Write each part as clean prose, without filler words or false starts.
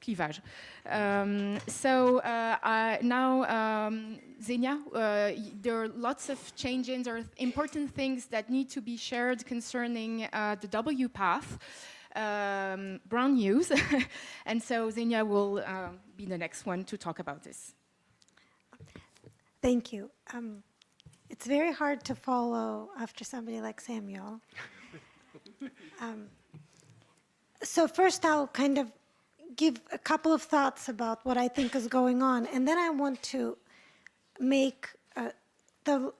Clivage. Now, Zhenya, there are lots of changes or important things that need to be shared concerning the WPATH. Brown news. And so Zhenya will be the next one to talk about this. Thank you. It's very hard to follow after somebody like Samuel. So first I'll kind of give a couple of thoughts about what I think is going on, and then I want to make the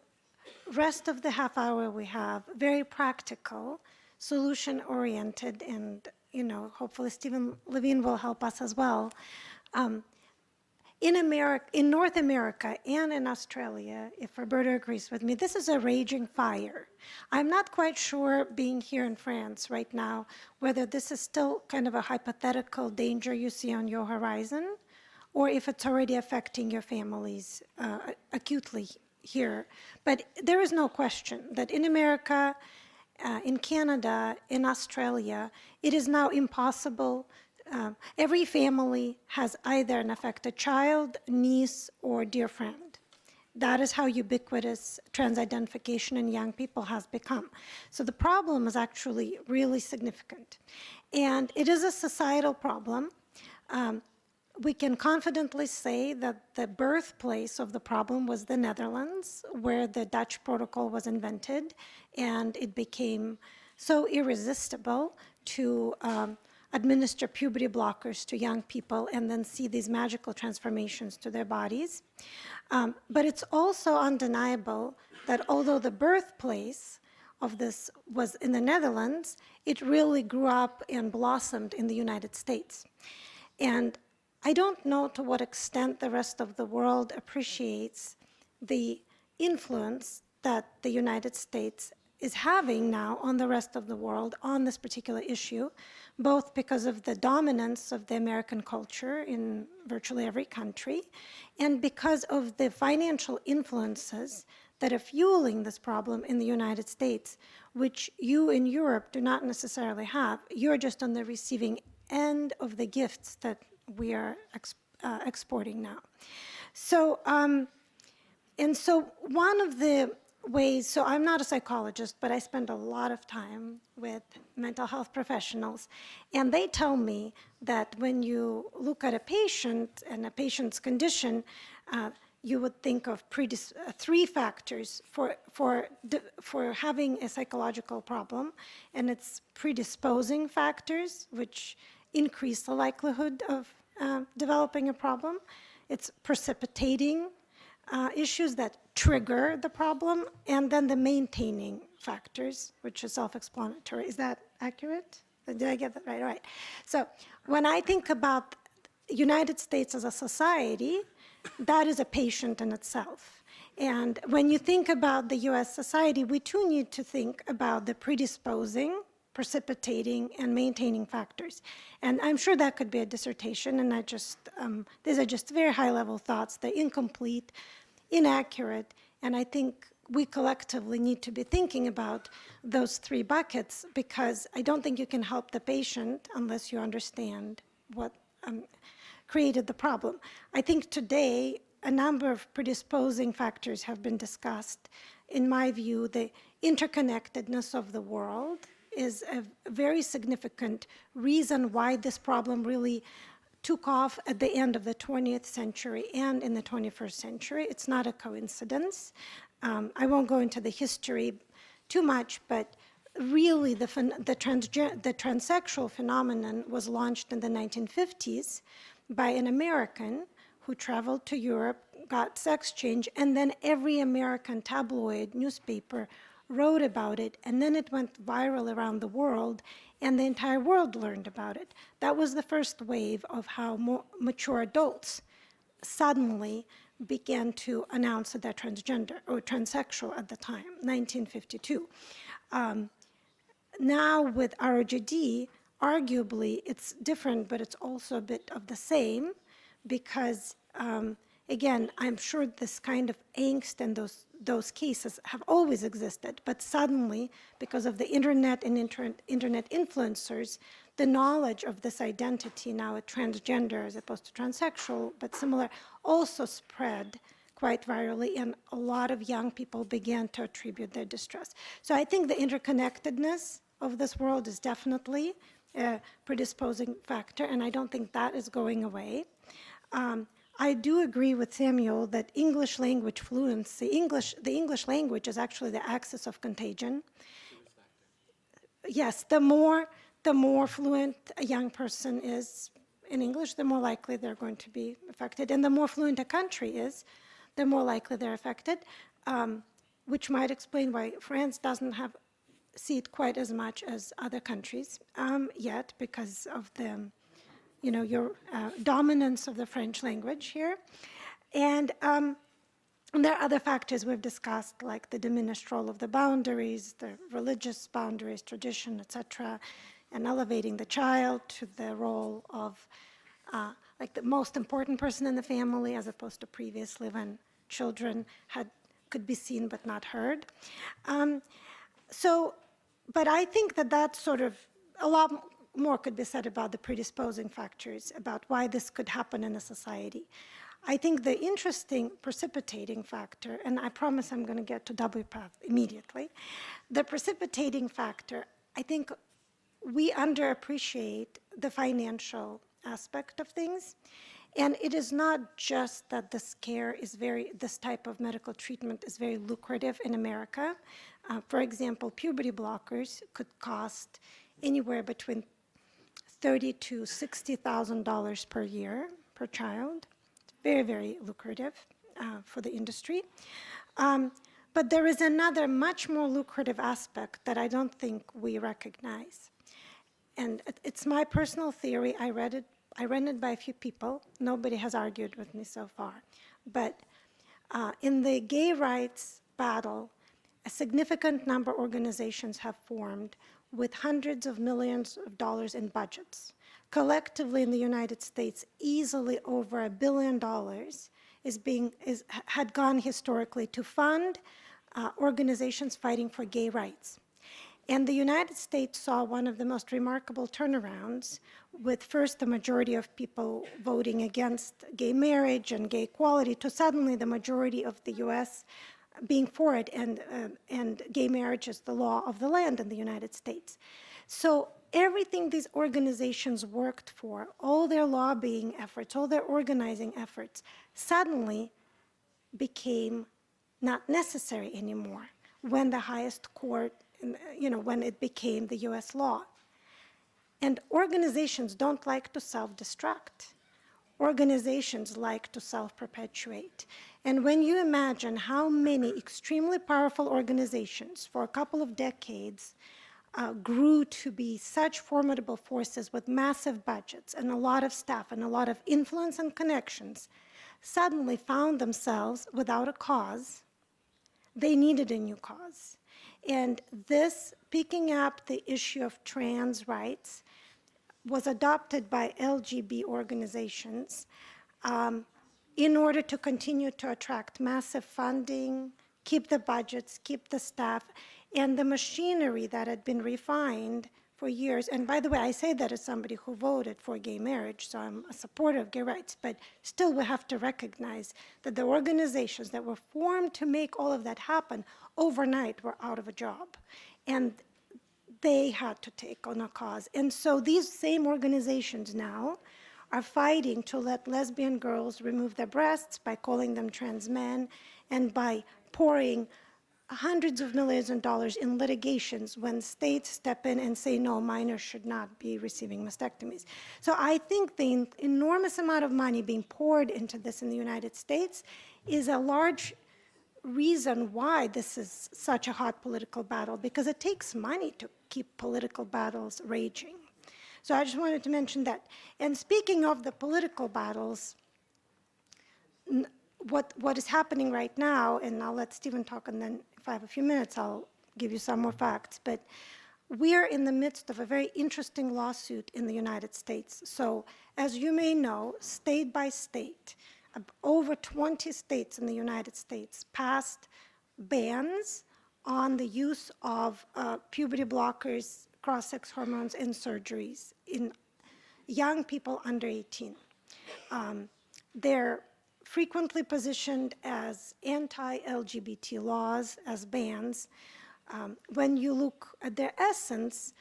rest of the half hour we have very practical, solution-oriented, and hopefully Stephen Levine will help us as well. In North America and in Australia, if Roberta agrees with me, this is a raging fire. I'm not quite sure, being here in France right now, whether this is still kind of a hypothetical danger you see on your horizon, or if it's already affecting your families acutely here. But there is no question that in America, in Canada, in Australia, it is now impossible. Every family has either an affected child, niece, or dear friend. That is how ubiquitous trans-identification in young people has become. So the problem is actually really significant. And it is a societal problem. We can confidently say that the birthplace of the problem was the Netherlands, where the Dutch protocol was invented, and it became so irresistible to administer puberty blockers to young people and then see these magical transformations to their bodies. But it's also undeniable that although the birthplace of this was in the Netherlands, it really grew up and blossomed in the United States. And I don't know to what extent the rest of the world appreciates the influence that the United States is having now on the rest of the world on this particular issue, both because of the dominance of the American culture in virtually every country, and because of the financial influences that are fueling this problem in the United States, which you in Europe do not necessarily have. You're just on the receiving end of the gifts that we are exporting now. So, and so one of the ways, so I'm not a psychologist, but I spend a lot of time with mental health professionals, and they tell me that when you look at a patient and a patient's condition, you would think of three factors for having a psychological problem, and it's predisposing factors, which increase the likelihood of developing a problem. It's precipitating issues that trigger the problem, and then the maintaining factors, which is self-explanatory. Is that accurate? Did I get that right? All right. So when I think about the United States as a society, that is a patient in itself. And when you think about the US society, we too need to think about the predisposing, precipitating, and maintaining factors. And I'm sure that could be a dissertation, and these are just very high-level thoughts. They're incomplete, inaccurate, and I think we collectively need to be thinking about those three buckets, because I don't think you can help the patient unless you understand what created the problem. I think today a number of predisposing factors have been discussed. In my view, the interconnectedness of the world is a very significant reason why this problem really took off at the end of the 20th century and in the 21st century. It's not a coincidence. I won't go into the history too much, but really the transsexual phenomenon was launched in the 1950s by an American who traveled to Europe, got sex change, and then every American tabloid newspaper wrote about it, and then it went viral around the world, and the entire world learned about it. That was the first wave of how more mature adults suddenly began to announce that they're transgender or transsexual at the time, 1952. Now with ROGD, arguably it's different, but it's also a bit of the same, because again, I'm sure this kind of angst and those cases have always existed, but suddenly, because of the internet and internet influencers, the knowledge of this identity, now a transgender as opposed to transsexual, but similar, also spread quite virally, and a lot of young people began to attribute their distress. So I think the interconnectedness of this world is definitely a predisposing factor, and I don't think that is going away. I do agree with Samuel that English language fluency, the English language is actually the axis of contagion. Yes, the more fluent a young person is in English, the more likely they're going to be affected. And the more fluent a country is, the more likely they're affected, which might explain why France doesn't see it quite as much as other countries yet, because of the, your dominance of the French language here. And there are other factors we've discussed, like the diminished role of the boundaries, the religious boundaries, tradition, etc., and elevating the child to the role of like the most important person in the family, as opposed to previously when children could be seen but not heard. But I think that that's sort of a lot more could be said about the predisposing factors, about why this could happen in a society. I think the interesting precipitating factor, and I promise I'm going to get to WPATH immediately, the precipitating factor, I think we underappreciate the financial aspect of things. And it is not just that this type of medical treatment is very lucrative in America. For example, puberty blockers could cost anywhere between $30,000 to $60,000 per year per child. It's very, very lucrative for the industry. But there is another much more lucrative aspect that I don't think we recognize. And it's my personal theory. I read it by a few people. Nobody has argued with me so far. But in the gay rights battle, a significant number of organizations have formed with hundreds of millions of dollars in budgets. Collectively in the United States, easily over $1 billion had gone historically to fund organizations fighting for gay rights. And the United States saw one of the most remarkable turnarounds, with first the majority of people voting against gay marriage and gay equality, to suddenly the majority of the U.S. being for it, and gay marriage is the law of the land in the United States. So everything these organizations worked for, all their lobbying efforts, all their organizing efforts, suddenly became not necessary anymore when the highest court, when it became the US law. And organizations don't like to self-destruct. Organizations like to self-perpetuate. And when you imagine how many extremely powerful organizations for a couple of decades grew to be such formidable forces with massive budgets and a lot of staff and a lot of influence and connections, suddenly found themselves without a cause, they needed a new cause. And this, picking up the issue of trans rights, was adopted by LGBT organizations in order to continue to attract massive funding, keep the budgets, keep the staff, and the machinery that had been refined for years. And by the way, I say that as somebody who voted for gay marriage, so I'm a supporter of gay rights, but still we have to recognize that the organizations that were formed to make all of that happen overnight were out of a job. And they had to take on a cause. And so these same organizations now are fighting to let lesbian girls remove their breasts by calling them trans men and by pouring hundreds of millions of dollars in litigations when states step in and say, no, minors should not be receiving mastectomies. So I think the enormous amount of money being poured into this in the United States is a large reason why this is such a hot political battle, because it takes money to keep political battles raging. So I just wanted to mention that. And speaking of the political battles, what is happening right now, and I'll let Stephen talk, and then if I have a few minutes, I'll give you some more facts, but we're in the midst of a very interesting lawsuit in the United States. So as you may know, state by state, over 20 states in the United States passed bans on the use of puberty blockers, cross-sex hormones and surgeries in young people under 18. They're frequently positioned as anti-LGBT laws, as bans. When you look at their essence,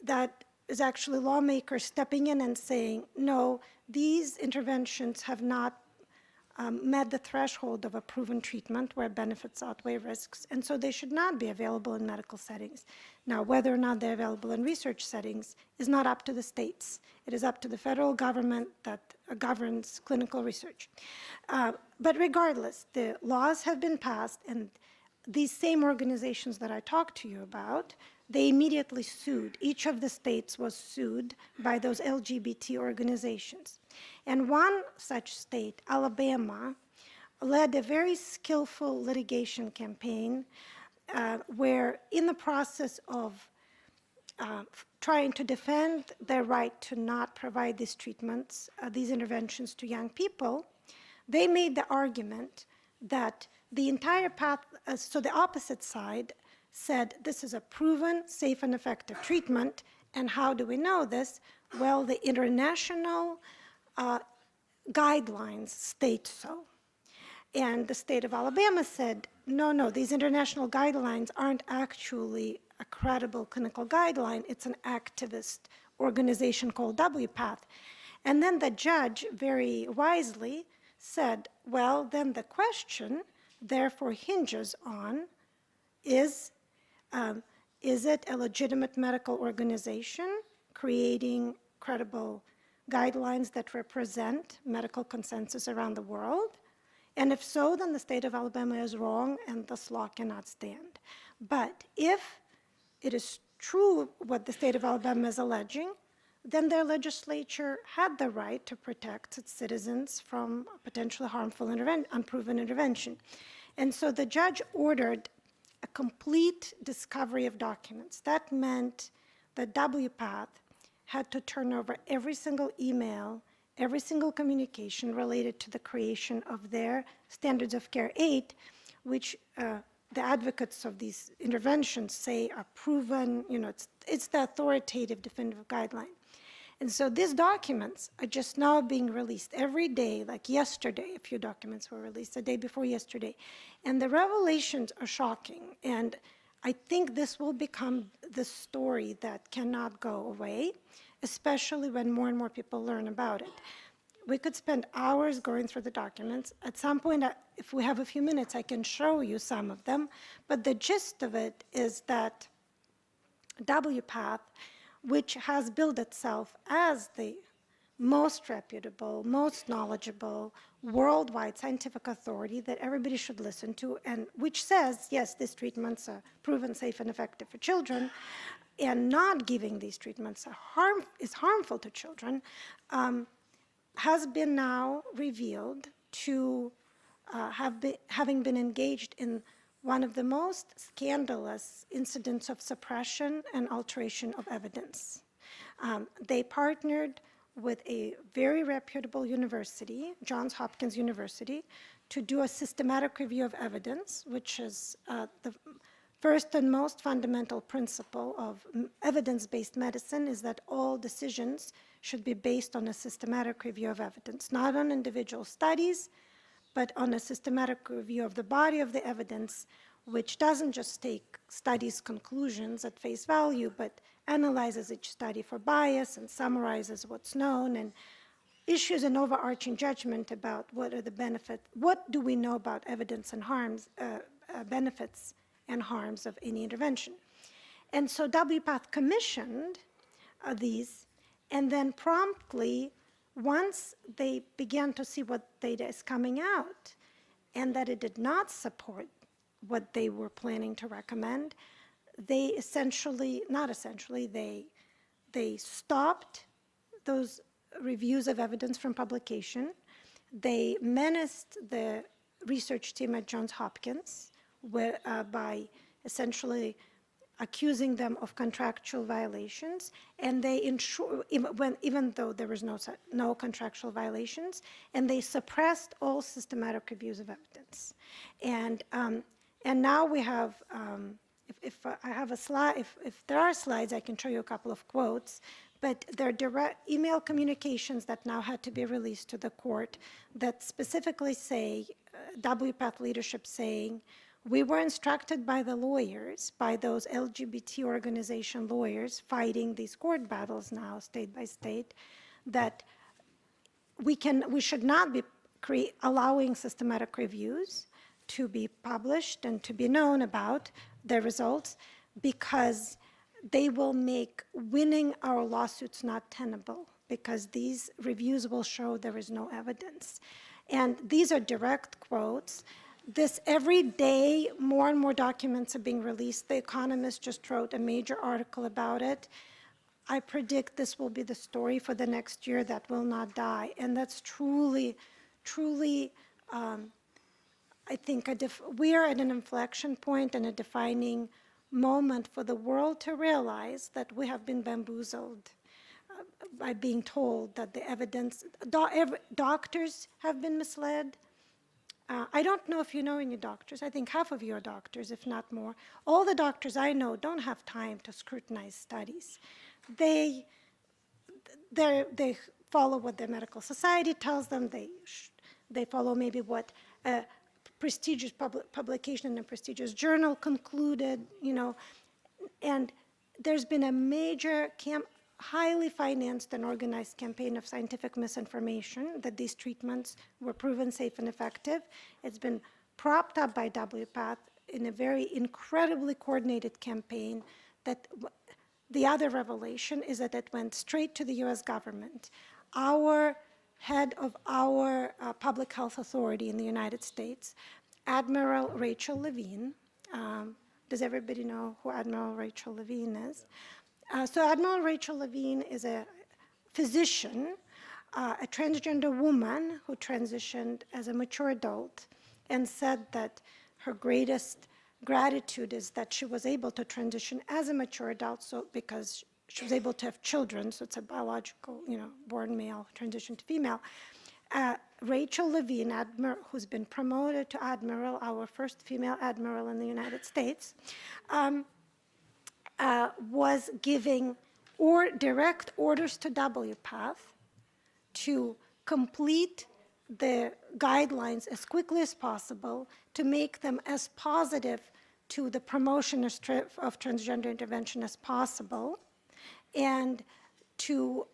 that is actually lawmakers stepping in and saying, no, these interventions have not met the threshold of a proven treatment where benefits outweigh risks, and so they should not be available in medical settings. Now, whether or not they're available in research settings is not up to the states. It is up to the federal government that governs clinical research. But regardless, the laws have been passed, and these same organizations that I talked to you about, they immediately sued. Each of the states was sued by those LGBT organizations. And one such state, Alabama, led a very skillful litigation campaign where, in the process of trying to defend their right to not provide these treatments, these interventions to young people, they made the argument that the entire path, so the opposite side said this is a proven, safe, and effective treatment. And how do we know this? Well, the international guidelines state so. And the state of Alabama said, no, these international guidelines aren't actually a credible clinical guideline. It's an activist organization called WPATH. And then the judge very wisely said, well, then the question therefore hinges on, is it a legitimate medical organization creating credible guidelines that represent medical consensus around the world? And if so, then the state of Alabama is wrong and this law cannot stand. But if it is true what the state of Alabama is alleging, then their legislature had the right to protect its citizens from potentially harmful unproven intervention. And so the judge ordered a complete discovery of documents. That meant that WPATH had to turn over every single email, every single communication related to the creation of their Standards of Care 8, which the advocates of these interventions say are proven, it's the authoritative definitive guideline. And so these documents are just now being released every day, like yesterday, a few documents were released, the day before yesterday. And the revelations are shocking. And I think this will become the story that cannot go away, especially when more and more people learn about it. We could spend hours going through the documents. At some point, if we have a few minutes, I can show you some of them. But the gist of it is that WPATH, which has built itself as the most reputable, most knowledgeable, worldwide scientific authority that everybody should listen to, and which says, yes, these treatments are proven safe and effective for children, and not giving these treatments is harmful to children, has been now revealed to having been engaged in one of the most scandalous incidents of suppression and alteration of evidence. They partnered with a very reputable university, Johns Hopkins University, to do a systematic review of evidence, which is the first and most fundamental principle of evidence-based medicine, is that all decisions should be based on a systematic review of evidence, not on individual studies, but on a systematic review of the body of the evidence, which doesn't just take studies' conclusions at face value, but analyzes each study for bias and summarizes what's known and issues an overarching judgment about what are the benefits, what do we know about evidence and harms, benefits and harms of any intervention. And so WPATH commissioned these, and then promptly, once they began to see what data is coming out and that it did not support what they were planning to recommend, they they stopped those reviews of evidence from publication. They menaced the research team at Johns Hopkins by essentially accusing them of contractual violations, and they even though there was no contractual violations, and they suppressed all systematic reviews of evidence. And now we have if I have a slide, if there are slides, I can show you a couple of quotes, but there are direct email communications that now had to be released to the court that specifically say, WPATH leadership saying, we were instructed by the lawyers, by those LGBT organization lawyers fighting these court battles now, state by state, that we should not be allowing systematic reviews to be published and to be known about the results, because they will make winning our lawsuits not tenable, because these reviews will show there is no evidence. And these are direct quotes. This every day, more and more documents are being released. The Economist just wrote a major article about it. I predict this will be the story for the next year that will not die. And that's truly, truly, I think we are at an inflection point and a defining moment for the world to realize that we have been bamboozled by being told that the evidence, doctors have been misled. I don't know if you know any doctors. I think half of you are doctors, if not more. All the doctors I know don't have time to scrutinize studies. They follow what their medical society tells them. They follow maybe what a prestigious publication in a prestigious journal concluded, and there's been a major highly financed and organized campaign of scientific misinformation that these treatments were proven safe and effective. It's been propped up by WPATH in a very incredibly coordinated campaign. That the other revelation is that it went straight to the US government. Our head of our public health authority in the United States, Admiral Rachel Levine. Does everybody know who Admiral Rachel Levine is? So Admiral Rachel Levine is a physician, a transgender woman who transitioned as a mature adult, and said that her greatest gratitude is that she was able to transition as a mature adult, so because she was able to have children, so it's a biological, born male transition to female. Rachel Levine, who's been promoted to admiral, our first female admiral in the United States, was giving direct orders to WPATH to complete the guidelines as quickly as possible, to make them as positive to the promotion of transgender intervention as possible, and to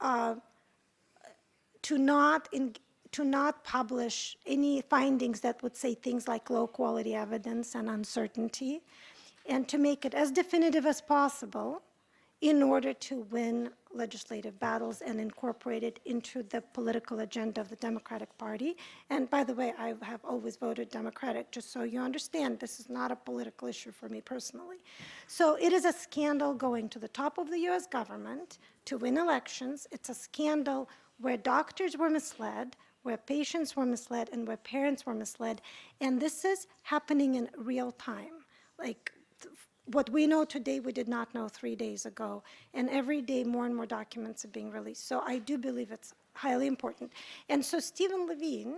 not publish any findings that would say things like low quality evidence and uncertainty, and to make it as definitive as possible in order to win legislative battles and incorporate it into the political agenda of the Democratic Party. And by the way, I have always voted Democratic, just so you understand, this is not a political issue for me personally. So it is a scandal going to the top of the US government to win elections. It's a scandal where doctors were misled, where patients were misled, and where parents were misled. And this is happening in real time. Like, what we know today, we did not know 3 days ago. And every day, more and more documents are being released. So I do believe it's highly important. And so Stephen Levine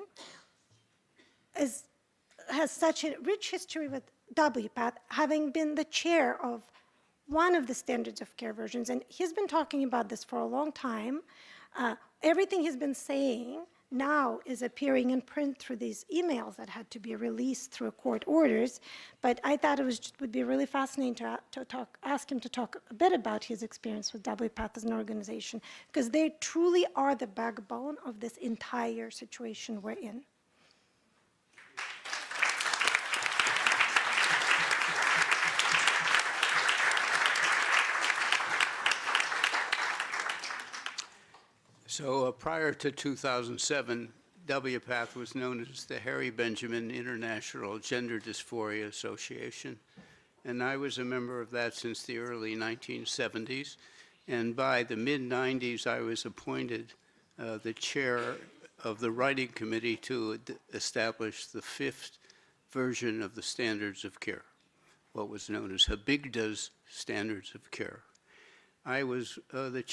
has such a rich history with WPATH, having been the chair of one of the standards of care versions. And he's been talking about this for a long time. Everything he's been saying now is appearing in print through these emails that had to be released through court orders. But I thought it would be really fascinating to ask him to talk a bit about his experience with WPATH as an organization, because they truly are the backbone of this entire situation we're in. So prior to 2007, WPATH was known as the Harry Benjamin International Gender Dysphoria Association, and I was a member of that since the early 1970s. And by the mid-90s, I was appointed the chair of the writing committee to establish the 5th version of the standards of care, what was known as Habigda's Standards of Care. I was the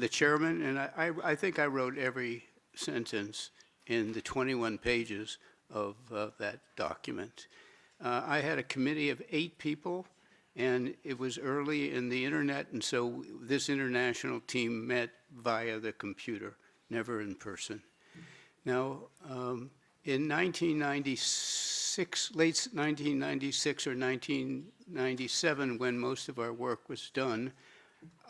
chairman, and I think I wrote every sentence in the 21 pages of that document. I had a committee of 8 people, and it was early in the internet, and so this international team met via the computer, never in person. Now, in 1996, late 1996 or 1997, when most of our work was done,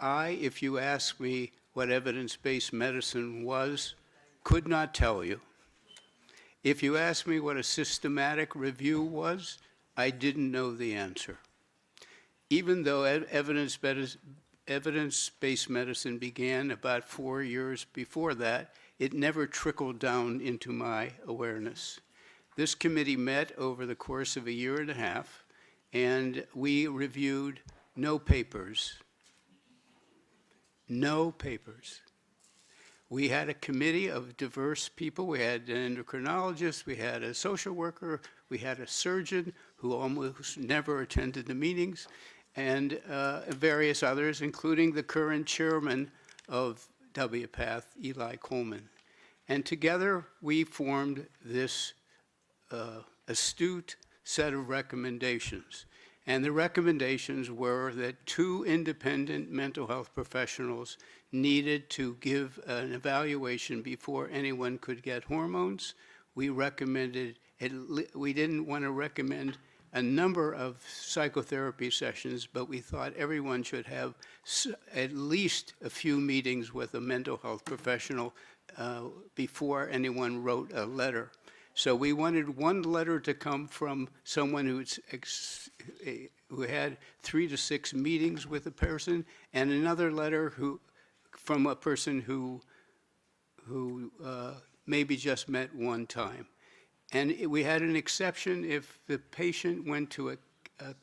if you ask me what evidence-based medicine was, could not tell you. If you asked me what a systematic review was, I didn't know the answer. Even though evidence-based medicine began about 4 years before that, it never trickled down into my awareness. This committee met over the course of a year and a half, and we reviewed no papers. No papers. We had a committee of diverse people. We had an endocrinologist, we had a social worker, we had a surgeon who almost never attended the meetings, and various others, including the current chairman of WPATH, Eli Coleman. And together we formed this astute set of recommendations. And the recommendations were that 2 independent mental health professionals needed to give an evaluation before anyone could get hormones. We recommended, we didn't want to recommend a number of psychotherapy sessions, but we thought everyone should have at least a few meetings with a mental health professional before anyone wrote a letter. So we wanted one letter to come from someone who had 3 to 6 meetings with a person, and another letter from a person who maybe just met one time. And we had an exception if the patient went to a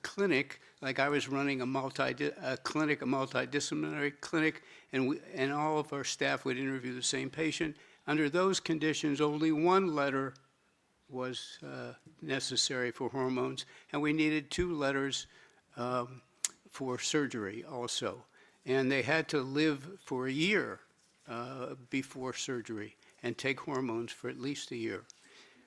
clinic, like I was running a multidisciplinary clinic, and all of our staff would interview the same patient. Under those conditions, only one letter was necessary for hormones, and we needed 2 letters for surgery also. And they had to live for a year before surgery and take hormones for at least a year.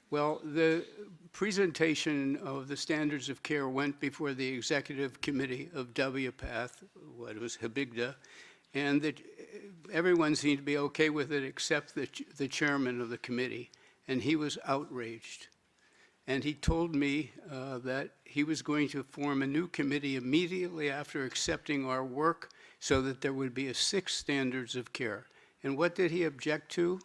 Well, the presentation of the standards of care went before the executive committee of WPATH, what was Habigda, and everyone seemed to be okay with it except the chairman of the committee, and he was outraged. And he told me that he was going to form a new committee immediately after accepting our work so that there would be a 6 standards of care. And what did he object to?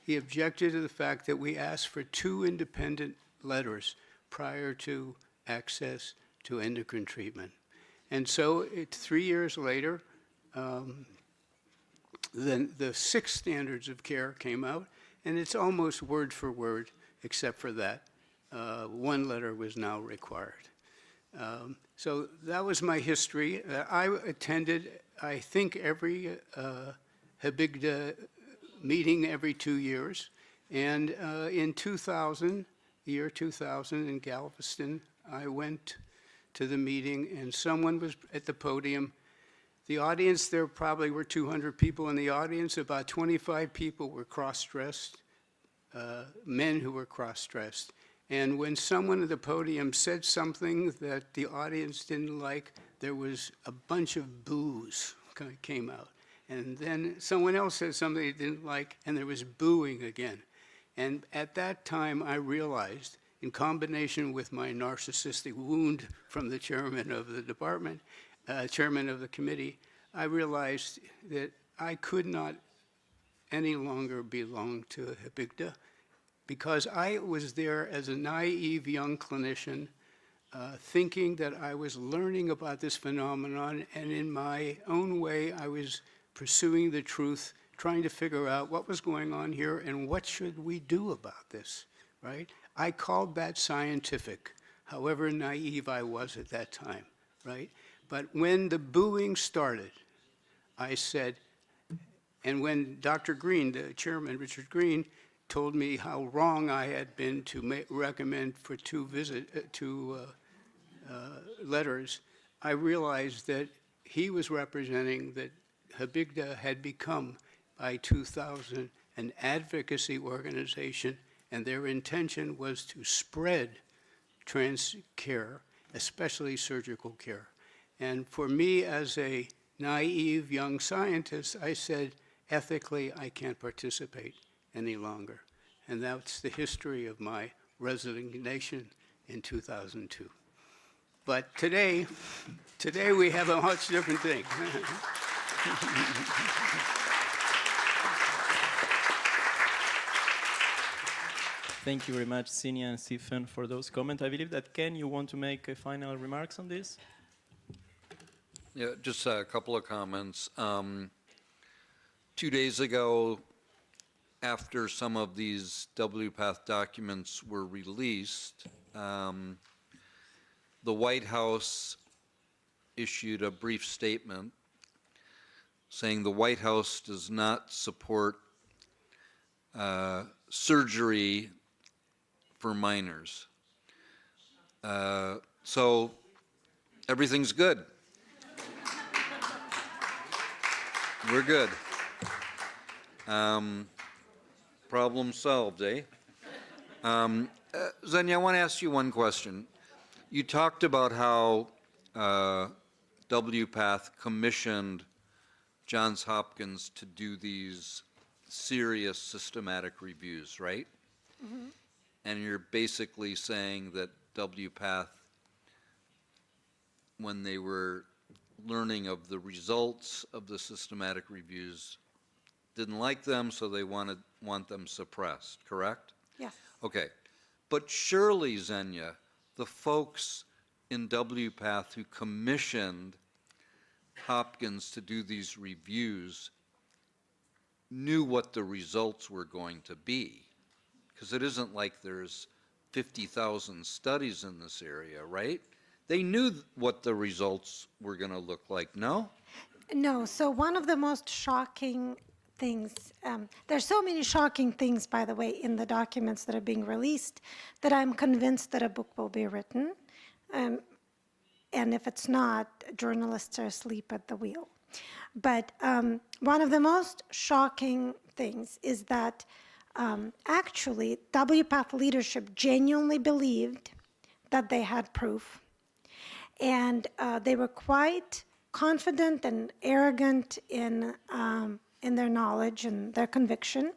He objected to the fact that we asked for 2 independent letters prior to access to endocrine treatment. And so 3 years later, then the 6 standards of care came out, and it's almost word for word, except for that. 1 letter was now required. So that was my history. I attended, I think, every Habigda meeting every 2 years. And in 2000, the year 2000 in Galveston, I went to the meeting and someone was at the podium. The audience, there probably were 200 people in the audience. About 25 people were cross-dressed, men who were cross-dressed. And when someone at the podium said something that the audience didn't like, there was a bunch of boos came out. And then someone else said something they didn't like, and there was booing again. And at that time, I realized, in combination with my narcissistic wound from the chairman of the department, chairman of the committee, I realized that I could not any longer belong to Habigda because I was there as a naive young clinician thinking that I was learning about this phenomenon, and in my own way, I was pursuing the truth, trying to figure out what was going on here and what should we do about this, right? I called that scientific, however naive I was at that time, right? But when the booing started, I said, and when Dr. Green, the chairman, Richard Green, told me how wrong I had been to recommend for 2 letters, I realized that he was representing that Habigda had become, by 2000, an advocacy organization, and their intention was to spread trans care, especially surgical care. And for me, as a naive young scientist, I said, ethically, I can't participate any longer. And that's the history of my resignation in 2002. But today we have a much different thing. Thank you very much, Zhenya and Stephen, for those comments. I believe that, Ken, you want to make final remarks on this? Yeah, just a couple of comments. 2 days ago, after some of these WPATH documents were released, the White House issued a brief statement saying the White House does not support surgery for minors. So everything's good. We're good. Problem solved, eh? Zhenya, I want to ask you one question. You talked about how WPATH commissioned Johns Hopkins to do these serious systematic reviews, right? Mm-hmm. And you're basically saying that WPATH, when they were learning of the results of the systematic reviews, didn't like them, so they want them suppressed, correct? Yes. Okay. But surely, Zhenya, the folks in WPATH who commissioned Hopkins to do these reviews knew what the results were going to be. Because it isn't like there's 50,000 studies in this area, right? They knew what the results were going to look like, no? No, so one of the most shocking things, there's so many shocking things, by the way, in the documents that are being released that I'm convinced that a book will be written. And if it's not, journalists are asleep at the wheel. But one of the most shocking things is that actually WPATH leadership genuinely believed that they had proof. And they were quite confident and arrogant in their knowledge and their conviction.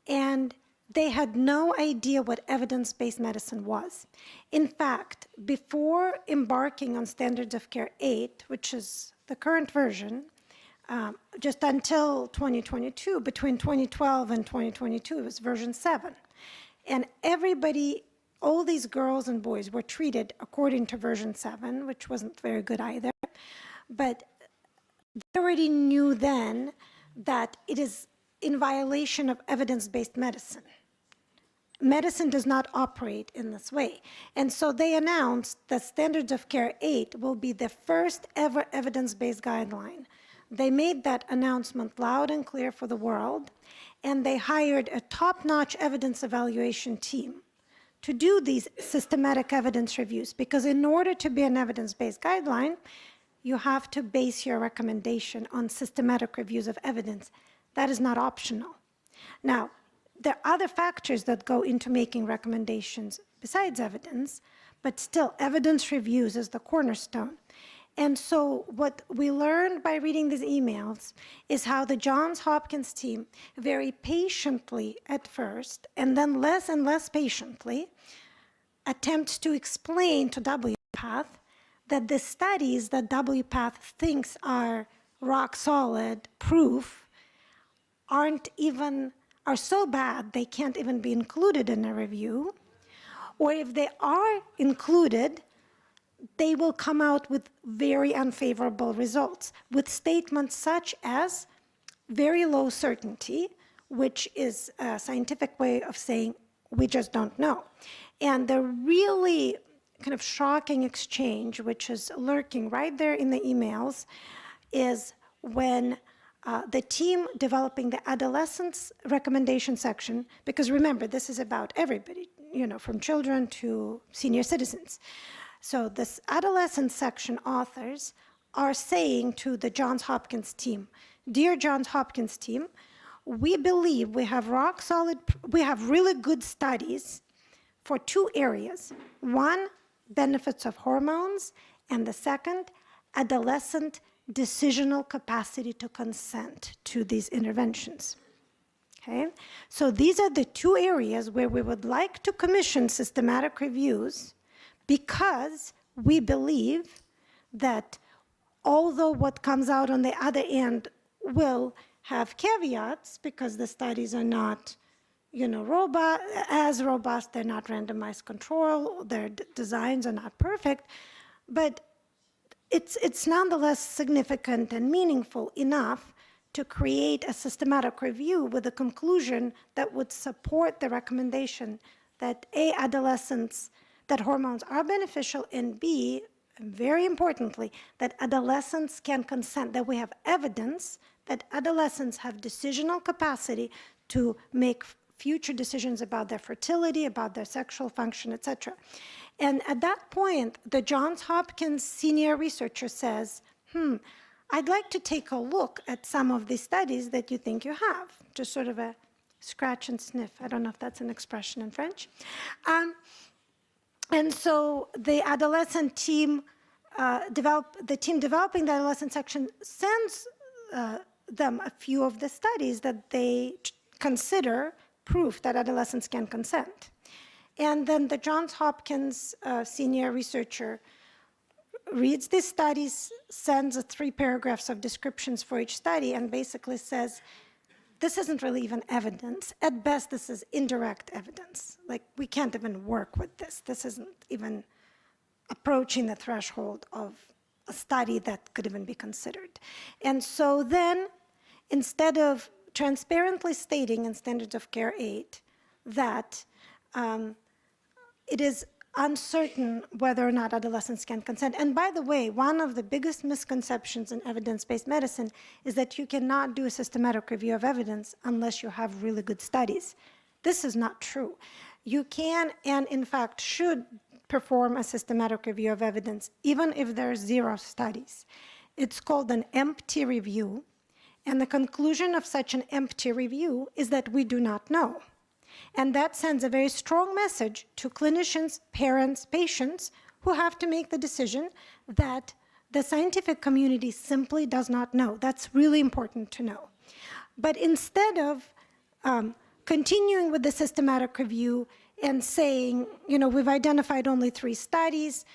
And they had no idea what evidence-based medicine was. In fact, before embarking on Standards of Care 8, which is the current version, just until 2022, between 2012 and 2022, it was version 7. And everybody, all these girls and boys were treated according to version 7, which wasn't very good either. But they already knew then that it is in violation of evidence-based medicine. Medicine does not operate in this way. And so they announced that Standards of Care 8 will be the first ever evidence-based guideline. They made that announcement loud and clear for the world, and they hired a top-notch evidence evaluation team to do these systematic evidence reviews, because in order to be an evidence-based guideline, you have to base your recommendation on systematic reviews of evidence. That is not optional. Now, there are other factors that go into making recommendations besides evidence, but still, evidence reviews is the cornerstone. And so what we learned by reading these emails is how the Johns Hopkins team very patiently at first, and then less and less patiently, attempts to explain to WPATH that the studies that WPATH thinks are rock solid proof are so bad they can't even be included in a review, or if they are included, they will come out with very unfavorable results, with statements such as very low certainty, which is a scientific way of saying we just don't know. And the really kind of shocking exchange, which is lurking right there in the emails, is when the team developing the adolescents recommendation section, because remember, this is about everybody, you know, from children to senior citizens. So this adolescent section authors are saying to the Johns Hopkins team, dear Johns Hopkins team, we believe we have rock solid, we have really good studies for two areas. One, benefits of hormones, and the second, adolescent decisional capacity to consent to these interventions. Okay? So these are the two areas where we would like to commission systematic reviews, because we believe that although what comes out on the other end will have caveats, because the studies are not, robust, they're not randomized control, their designs are not perfect, but it's nonetheless significant and meaningful enough to create a systematic review with a conclusion that would support the recommendation that A, that hormones are beneficial, and B, very importantly, that adolescents can consent, that we have evidence that adolescents have decisional capacity to make future decisions about their fertility, about their sexual function, etc. And at that point, the Johns Hopkins senior researcher says, I'd like to take a look at some of these studies that you think you have. Just sort of a scratch and sniff. I don't know if that's an expression in French. And so the adolescent team, the team developing the adolescent section sends them a few of the studies that they consider proof that adolescents can consent. And then the Johns Hopkins senior researcher reads these studies, sends 3 paragraphs of descriptions for each study, and basically says, this isn't really even evidence. At best, this is indirect evidence. Like, we can't even work with this. This isn't even approaching the threshold of a study that could even be considered. And so then, instead of transparently stating in Standards of Care 8 that it is uncertain whether or not adolescents can consent. And by the way, one of the biggest misconceptions in evidence-based medicine is that you cannot do a systematic review of evidence unless you have really good studies. This is not true. You can, and in fact should, perform a systematic review of evidence, even if there are 0 studies. It's called an empty review, and the conclusion of such an empty review is that we do not know. And that sends a very strong message to clinicians, parents, patients, who have to make the decision that the scientific community simply does not know. That's really important to know. But instead of continuing with the systematic review and saying, we've identified only 3 studies,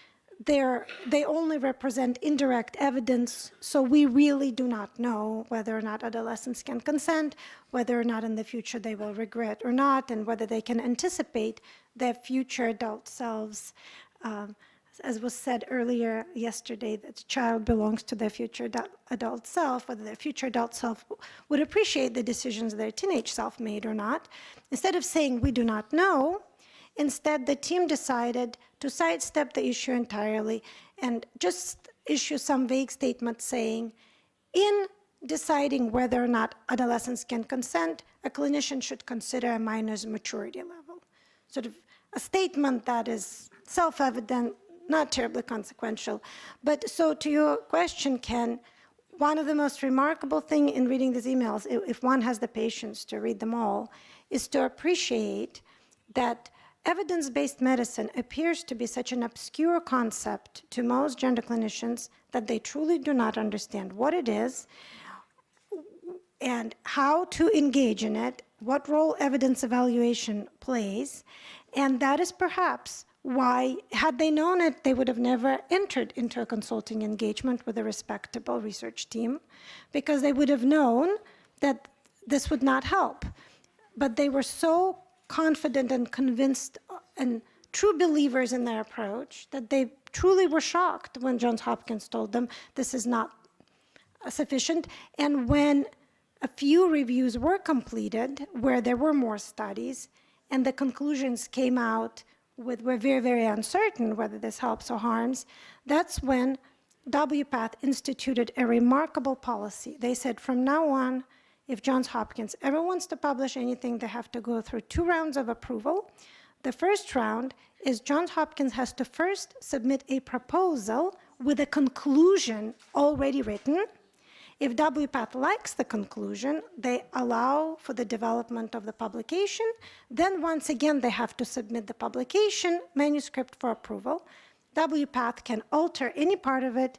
they only represent indirect evidence, so we really do not know whether or not adolescents can consent, whether or not in the future they will regret or not, and whether they can anticipate their future adult selves. As was said earlier yesterday, that the child belongs to their future adult self, whether their future adult self would appreciate the decisions their teenage self made or not. Instead of saying we do not know, instead, the team decided to sidestep the issue entirely and just issue some vague statement saying, in deciding whether or not adolescents can consent, a clinician should consider a minor's maturity level. Sort of a statement that is self-evident, not terribly consequential. But so to your question, Ken, one of the most remarkable things in reading these emails, if one has the patience to read them all, is to appreciate that evidence-based medicine appears to be such an obscure concept to most gender clinicians that they truly do not understand what it is and how to engage in it, what role evidence evaluation plays, and that is perhaps why, had they known it, they would have never entered into a consulting engagement with a respectable research team, because they would have known that this would not help. But they were so confident and convinced and true believers in their approach that they truly were shocked when Johns Hopkins told them this is not sufficient. And when a few reviews were completed where there were more studies and the conclusions came out with we're very, very uncertain whether this helps or harms, that's when WPATH instituted a remarkable policy. They said from now on, if Johns Hopkins ever wants to publish anything, they have to go through 2 rounds of approval. The first round is Johns Hopkins has to first submit a proposal with a conclusion already written, If WPATH likes the conclusion, they allow for the development of the publication. Then once again, they have to submit the publication manuscript for approval. WPATH can alter any part of it,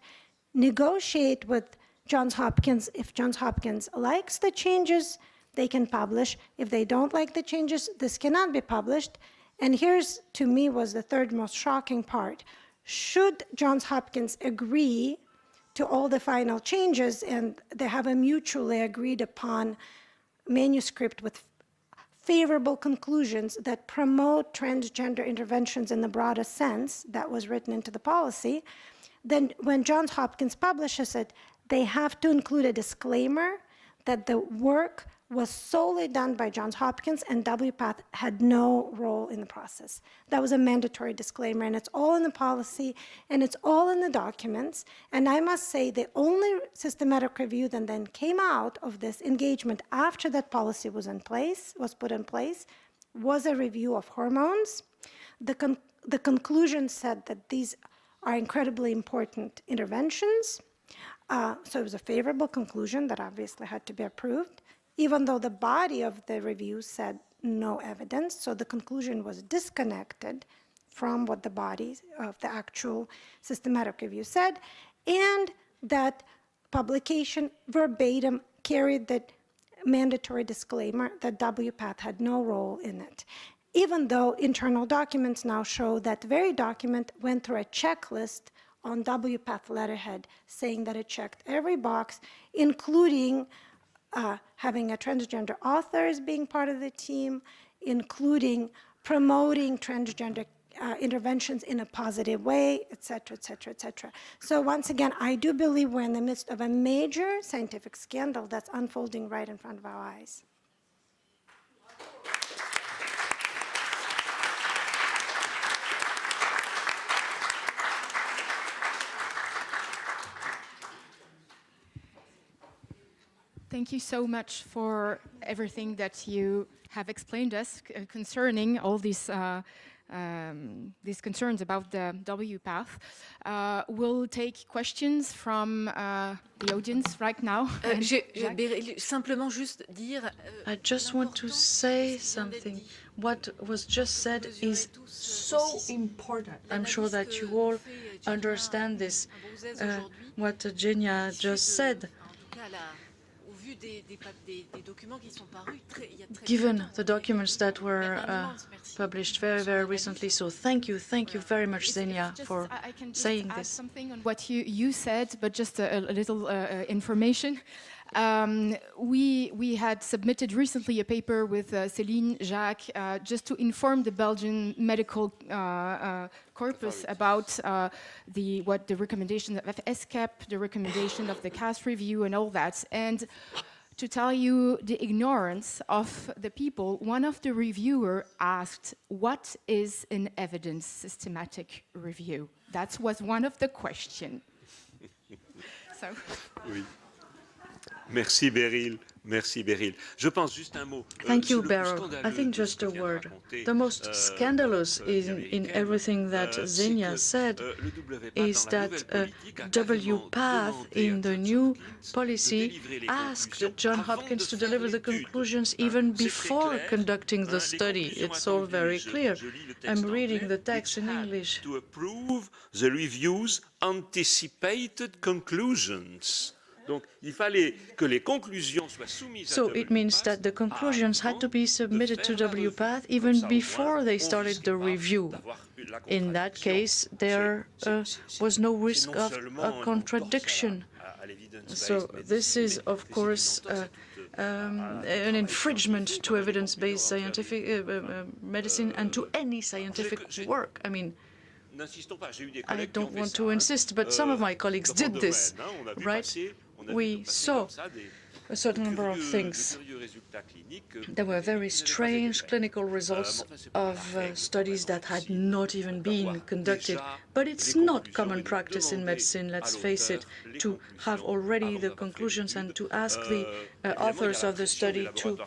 negotiate with Johns Hopkins. If Johns Hopkins likes the changes, they can publish. If they don't like the changes, this cannot be published. And here's, to me, was the third most shocking part. Should Johns Hopkins agree to all the final changes and they have a mutually agreed upon manuscript with favorable conclusions that promote transgender interventions in the broadest sense that was written into the policy, then when Johns Hopkins publishes it, they have to include a disclaimer that the work was solely done by Johns Hopkins and WPATH had no role in the process. That was a mandatory disclaimer, and it's all in the policy, and it's all in the documents. And I must say, the only systematic review that then came out of this engagement after that policy was put in place, was a review of hormones. The conclusion said that these are incredibly important interventions. So it was a favorable conclusion that obviously had to be approved, even though the body of the review said no evidence. So the conclusion was disconnected from what the body of the actual systematic review said, and that publication verbatim carried the mandatory disclaimer that WPATH had no role in it, even though internal documents now show that very document went through a checklist on WPATH letterhead saying that it checked every box, including having a transgender author as being part of the team, including promoting transgender interventions in a positive way, et cetera, et cetera, et cetera. So once again, I do believe we're in the midst of a major scientific scandal that's unfolding right in front of our eyes. Thank you so much for everything that you have explained us concerning all these concerns about the WPATH. We'll take questions from the audience right now. Simplement juste dire. I just want to say something. What was just said is so important. I'm sure that you all understand this, what Zhenya just said. Given the documents that were published very, very recently. So thank you very much, Zhenya, for saying this. Something on what you said, but just a little information. We had submitted recently a paper with Céline, Jacques, just to inform the Belgian medical corpus about what the recommendation of SCAP, the recommendation of the CAS review and all that. And to tell you the ignorance of the people, one of the reviewer asked, what is an evidence systematic review? That was one of the questions. So. Oui. Merci Beryl. Merci Beryl. Je pense juste un mot. Thank you, Beryl. I think just a word. The most scandalous in everything that Zhenya said is that WPATH in the new policy asked Johns Hopkins to deliver the conclusions even before conducting the study. It's all very clear. I'm reading the text in English. To approve the review's anticipated conclusions. Donc, il fallait que les conclusions soient soumises So it means that the conclusions had to be submitted to WPATH even before they started the review. In that case, there was no risk of a contradiction. So this is, of course, an infringement to evidence-based scientific medicine and to any scientific work. I mean, I don't want to insist, but some of my colleagues did this, right? We saw a certain number of things. There were very strange clinical results of studies that had not even been conducted. But it's not common practice in medicine, let's face it, to have already the conclusions and to ask the authors of the study to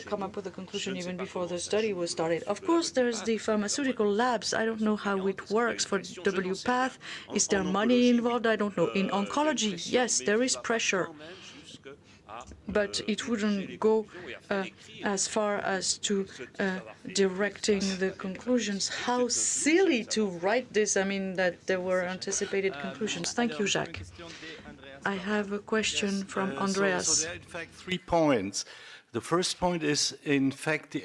come up with a conclusion even before the study was started. Of course, there's the pharmaceutical labs. I don't know how it works for WPATH. Is there money involved? I don't know. In oncology, yes, there is pressure. But it wouldn't go as far as to directing the conclusions. How silly to write this. I mean, that there were anticipated conclusions. Thank you, Jacques. I have a question from Andreas. So there are, in fact, 3 points. The first point is, in fact, the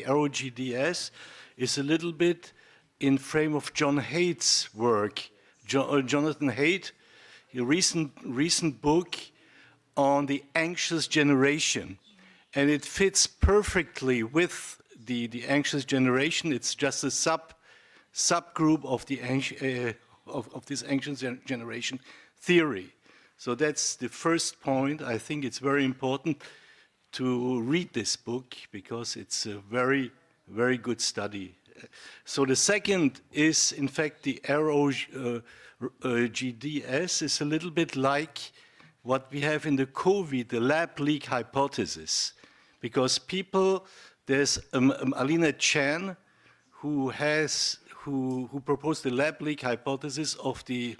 ROGDS is a little bit in frame of John Haidt's work. Jonathan Haidt, a recent book on the anxious generation, and it fits perfectly with the anxious generation. It's just a subgroup of the of this anxious generation theory. So that's the first point. I think it's very important to read this book because it's a very, very good study. So the second is, in fact, the ROGDS is a little bit like what we have in the COVID, the lab leak hypothesis, because people, there's Alina Chan who proposed the lab leak hypothesis of the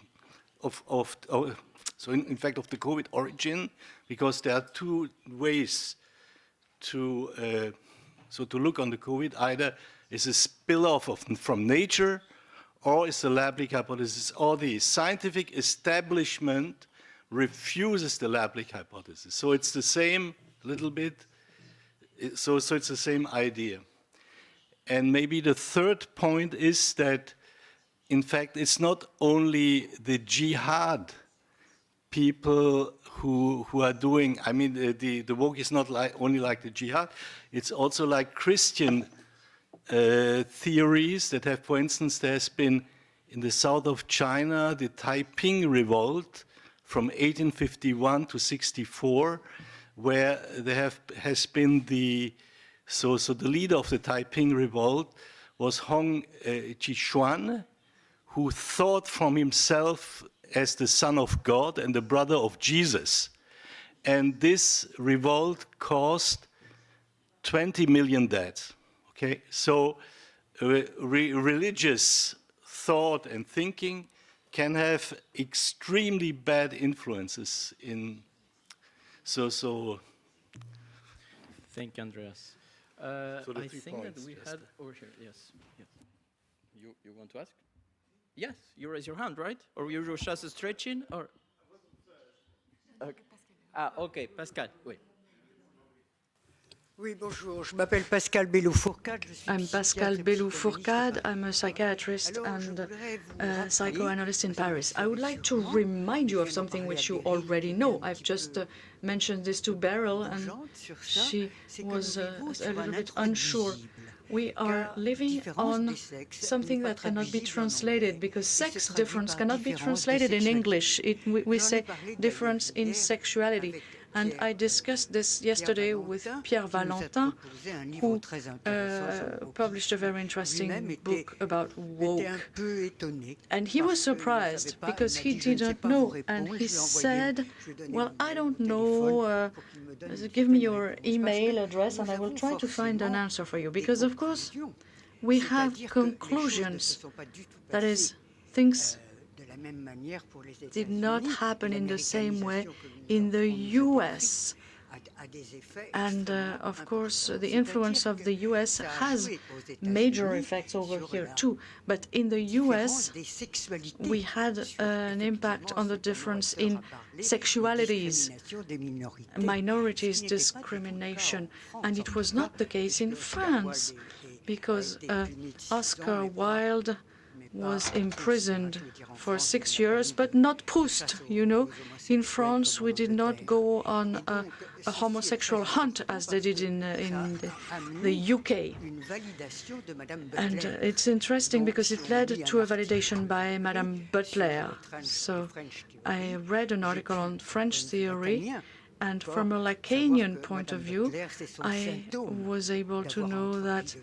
in fact of the COVID origin, because there are 2 ways to look on the COVID. Either is a spill-off from nature, or is the lab leak hypothesis, or the scientific establishment refuses the lab leak hypothesis. So it's the same little bit, so it's the same idea. And maybe the third point is that, in fact, it's not only the jihad people who are doing, I mean, the work is not only like the jihad, it's also like Christian theories that have, for instance, there's been in the south of China, the Taiping revolt from 1851 to 64, where there has been the leader of the Taiping revolt was Hong Qishuan, who thought from himself as the son of God and the brother of Jesus. And this revolt caused 20 million dead. Okay, so religious thought and thinking can have extremely bad influences in. So. Thank you, Andreas. So I think that we had over here. Yes. You want to ask? Yes. You raise your hand, right? Or you're just stretching, or? Okay. Okay, Pascal. Wait. Oui, bonjour. Je m'appelle Pascal Bellou-Fourcade. I'm Pascal Bellou-Fourcade. I'm a psychiatrist and psychoanalyst in Paris. I would like to remind you of something which you already know. I've just mentioned this to Beryl, and she was a little bit unsure. We are living on something that cannot be translated, because sex difference cannot be translated in English. We say difference in sexuality. And I discussed this yesterday with Pierre Valentin, who published a very interesting book about woke. And he was surprised because he didn't know. And he said, well, I don't know, give me your email address and I will try to find an answer for you. Because, of course, we have conclusions. That is, things did not happen in the same way in the US. And, of course, the influence of the US has major effects over here, too. But in the US, we had an impact on the difference in sexualities, minorities discrimination. And it was not the case in France, because Oscar Wilde was imprisoned for 6 years, but not Proust, you know. In France, we did not go on a homosexual hunt as they did in the UK. And it's interesting because it led to a validation by Madame Butler. So I read an article on French theory, and from a Lacanian point of view, I was able to know that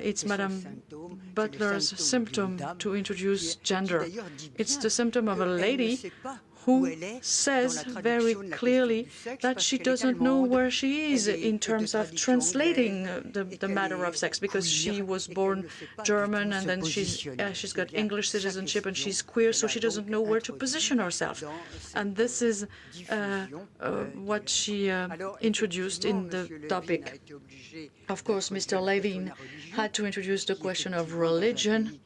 it's Madame Butler's symptom to introduce gender. It's the symptom of a lady who says very clearly that she doesn't know where she is in terms of translating the matter of sex, because she was born German and then she's got English citizenship and she's queer, so she doesn't know where to position herself. And this is what she introduced in the topic. Of course, Mr. Levin had to introduce the question of religion,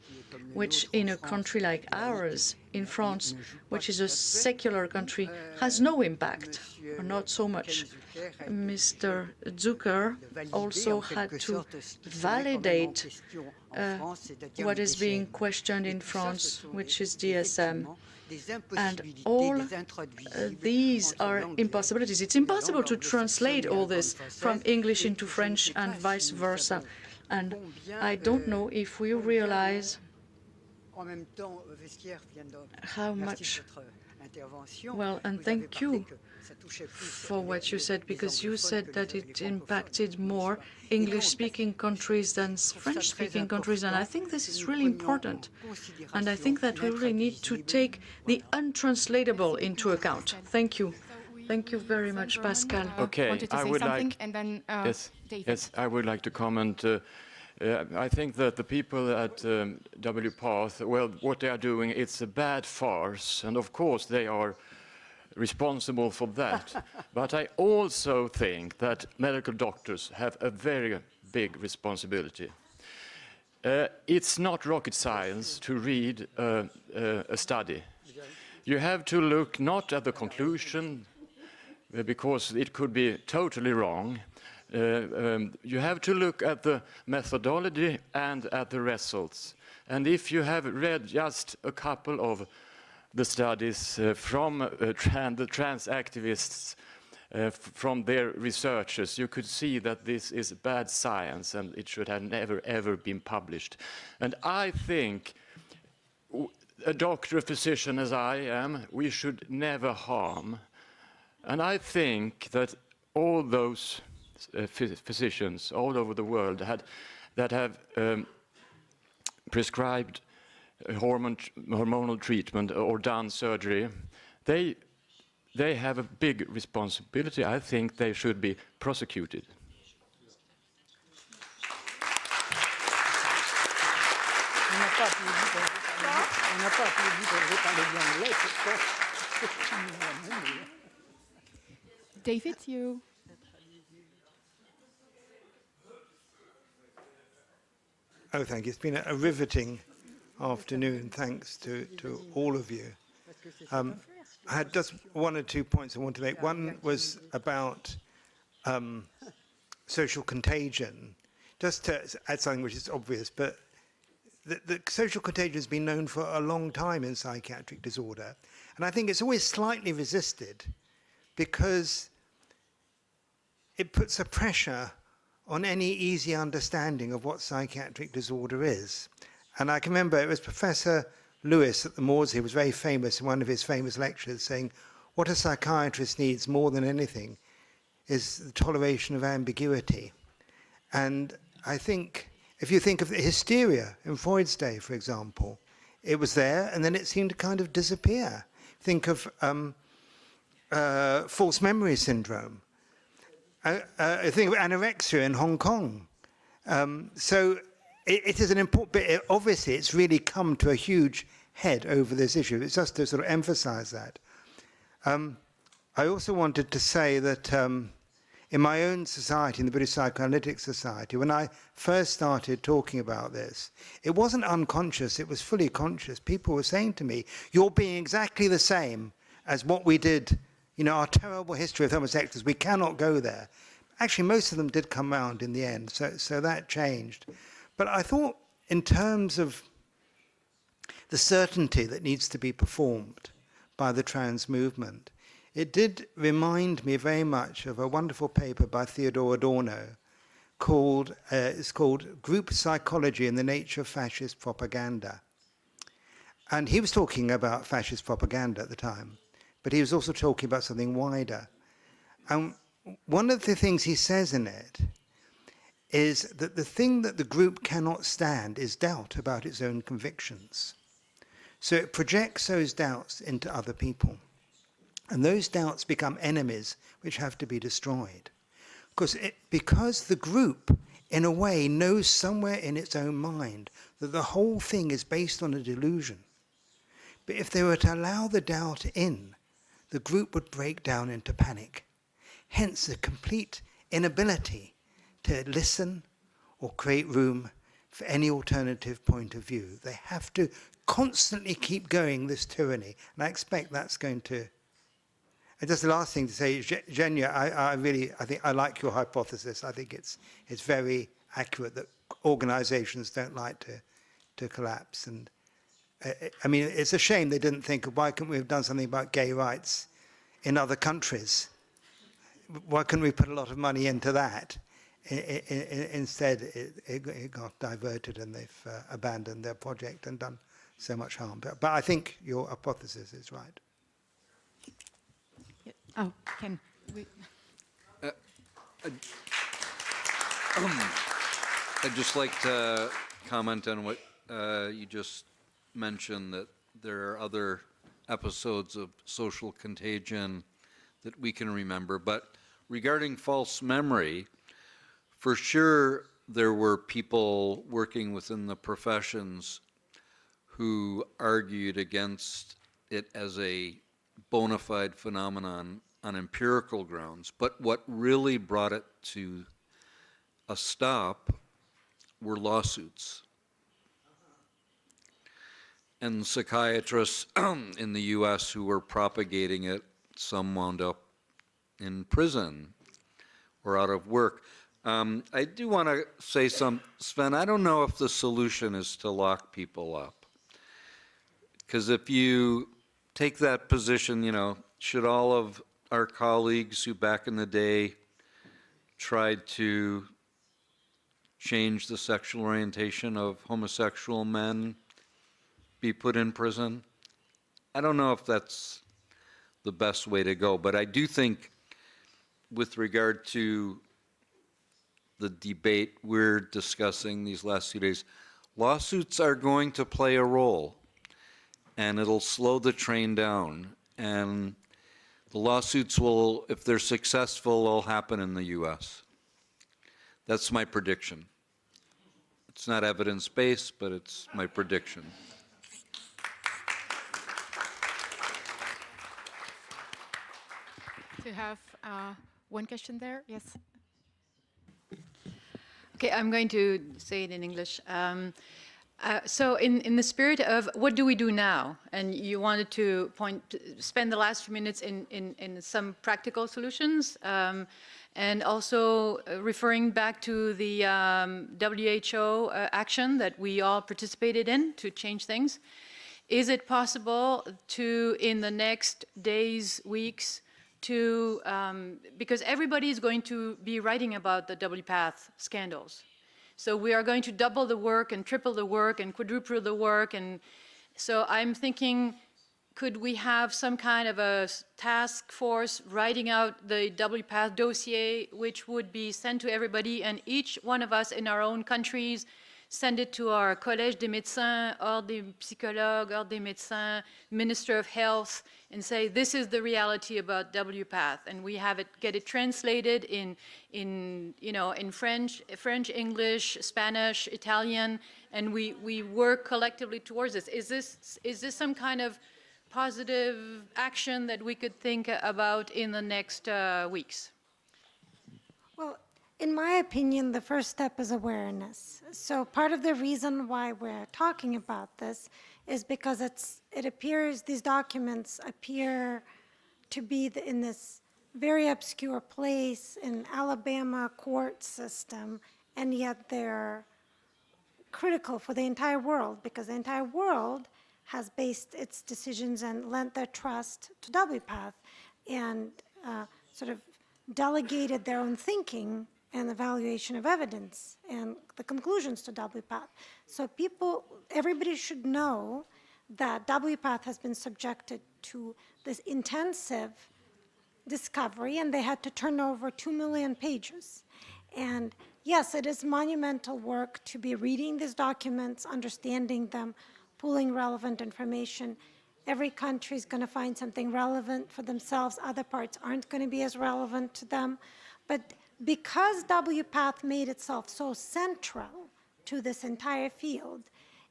which in a country like ours, in France, which is a secular country, has no impact, or not so much. Mr. Zucker also had to validate what is being questioned in France, which is DSM. And all these are impossibilities. It's impossible to translate all this from English into French and vice versa. And I don't know if we realize how much. Well, and thank you for what you said, because you said that it impacted more English-speaking countries than French-speaking countries, and I think this is really important. And I think that we really need to take the untranslatable into account. Thank you. Thank you very much, Pascal. Okay, I would like, and then David. Yes, I would like to comment. I think that the people at WPATH, well, what they are doing, it's a bad farce, and of course they are responsible for that. But I also think that medical doctors have a very big responsibility. It's not rocket science to read a study. You have to look not at the conclusion, because it could be totally wrong. You have to look at the methodology and at the results. And if you have read just a couple of the studies from the trans activists, from their researchers, you could see that this is bad science and it should have never, ever been published. And I think a doctor, a physician as I am, we should never harm. And I think that all those physicians all over the world that have prescribed hormonal treatment or done surgery, they have a big responsibility. I think they should be prosecuted. David, you. Oh, thank you. It's been a riveting afternoon. Thanks to all of you. I had just one or 2 points I want to make. One was about social contagion. Just to add something which is obvious, but the social contagion has been known for a long time in psychiatric disorder. And I think it's always slightly resisted because it puts a pressure on any easy understanding of what psychiatric disorder is. And I can remember it was Professor Lewis at the Maudsley, who was very famous in one of his famous lectures, saying, what a psychiatrist needs more than anything is the toleration of ambiguity. And I think, if you think of the hysteria in Freud's day, for example, it was there and then it seemed to kind of disappear. Think of false memory syndrome. I think of anorexia in Hong Kong. So it is an important bit. Obviously, it's really come to a huge head over this issue. It's just to sort of emphasize that. I also wanted to say that in my own society, in the British Psychoanalytic Society, when I first started talking about this, it wasn't unconscious, it was fully conscious. People were saying to me, you're being exactly the same as what we did, you know, our terrible history of homosexuals, we cannot go there. Actually, most of them did come round in the end, so that changed. But I thought in terms of the certainty that needs to be performed by the trans movement, it did remind me very much of a wonderful paper by Theodore Adorno called, it's called Group Psychology and the Nature of Fascist Propaganda. And he was talking about fascist propaganda at the time, but he was also talking about something wider. And one of the things he says in it is that the thing that the group cannot stand is doubt about its own convictions. So it projects those doubts into other people. And those doubts become enemies which have to be destroyed. Because the group, in a way, knows somewhere in its own mind that the whole thing is based on a delusion. But if they were to allow the doubt in, the group would break down into panic. Hence the complete inability to listen or create room for any alternative point of view. They have to constantly keep going this tyranny. And I expect that's going to... And just the last thing to say, Zhenya, I think I like your hypothesis. I think it's very accurate that organizations don't like to collapse. And I mean, it's a shame they didn't think of why couldn't we have done something about gay rights in other countries? Why couldn't we put a lot of money into that? Instead, it got diverted and they've abandoned their project and done so much harm. But I think your hypothesis is right. Oh, Ken. I'd just like to comment on what you just mentioned, that there are other episodes of social contagion that we can remember. But regarding false memory, for sure there were people working within the professions who argued against it as a bona fide phenomenon on empirical grounds. But what really brought it to a stop were lawsuits. And psychiatrists in the US who were propagating it, some wound up in prison or out of work. I do want to say Sven, I don't know if the solution is to lock people up. Because if you take that position, you know, should all of our colleagues who back in the day tried to change the sexual orientation of homosexual men be put in prison? I don't know if that's the best way to go, but I do think with regard to the debate we're discussing these last few days, lawsuits are going to play a role, and it'll slow the train down. And the lawsuits will, if they're successful, will happen in the US. That's my prediction. It's not evidence-based, but it's my prediction. To have one question there, yes. Okay, I'm going to say it in English. So in the spirit of what do we do now? And you wanted to spend the last few minutes in some practical solutions, and also referring back to the WHO action that we all participated in to change things. Is it possible to, in the next days, weeks, to, because everybody is going to be writing about the WPATH scandals. So we are going to double the work and triple the work and quadruple the work. And so I'm thinking, could we have some kind of a task force writing out the WPATH dossier, which would be sent to everybody, and each one of us in our own countries send it to our Collège des médecins, Ordre des psychologues, Ordre des médecins, Minister of Health, and say, this is the reality about WPATH. And we have it, get it translated in French, English, Spanish, Italian, and we work collectively towards this. Is this some kind of positive action that we could think about in the next weeks? Well, in my opinion, the first step is awareness. So part of the reason why we're talking about this is because it appears, these documents appear to be in this very obscure place in Alabama court system, and yet they're critical for the entire world, because the entire world has based its decisions and lent their trust to WPATH and sort of delegated their own thinking and evaluation of evidence and the conclusions to WPATH. So everybody should know that WPATH has been subjected to this intensive discovery, and they had to turn over 2 million pages. And yes, it is monumental work to be reading these documents, understanding them, pulling relevant information. Every country is going to find something relevant for themselves. Other parts aren't going to be as relevant to them. But because WPATH made itself so central to this entire field,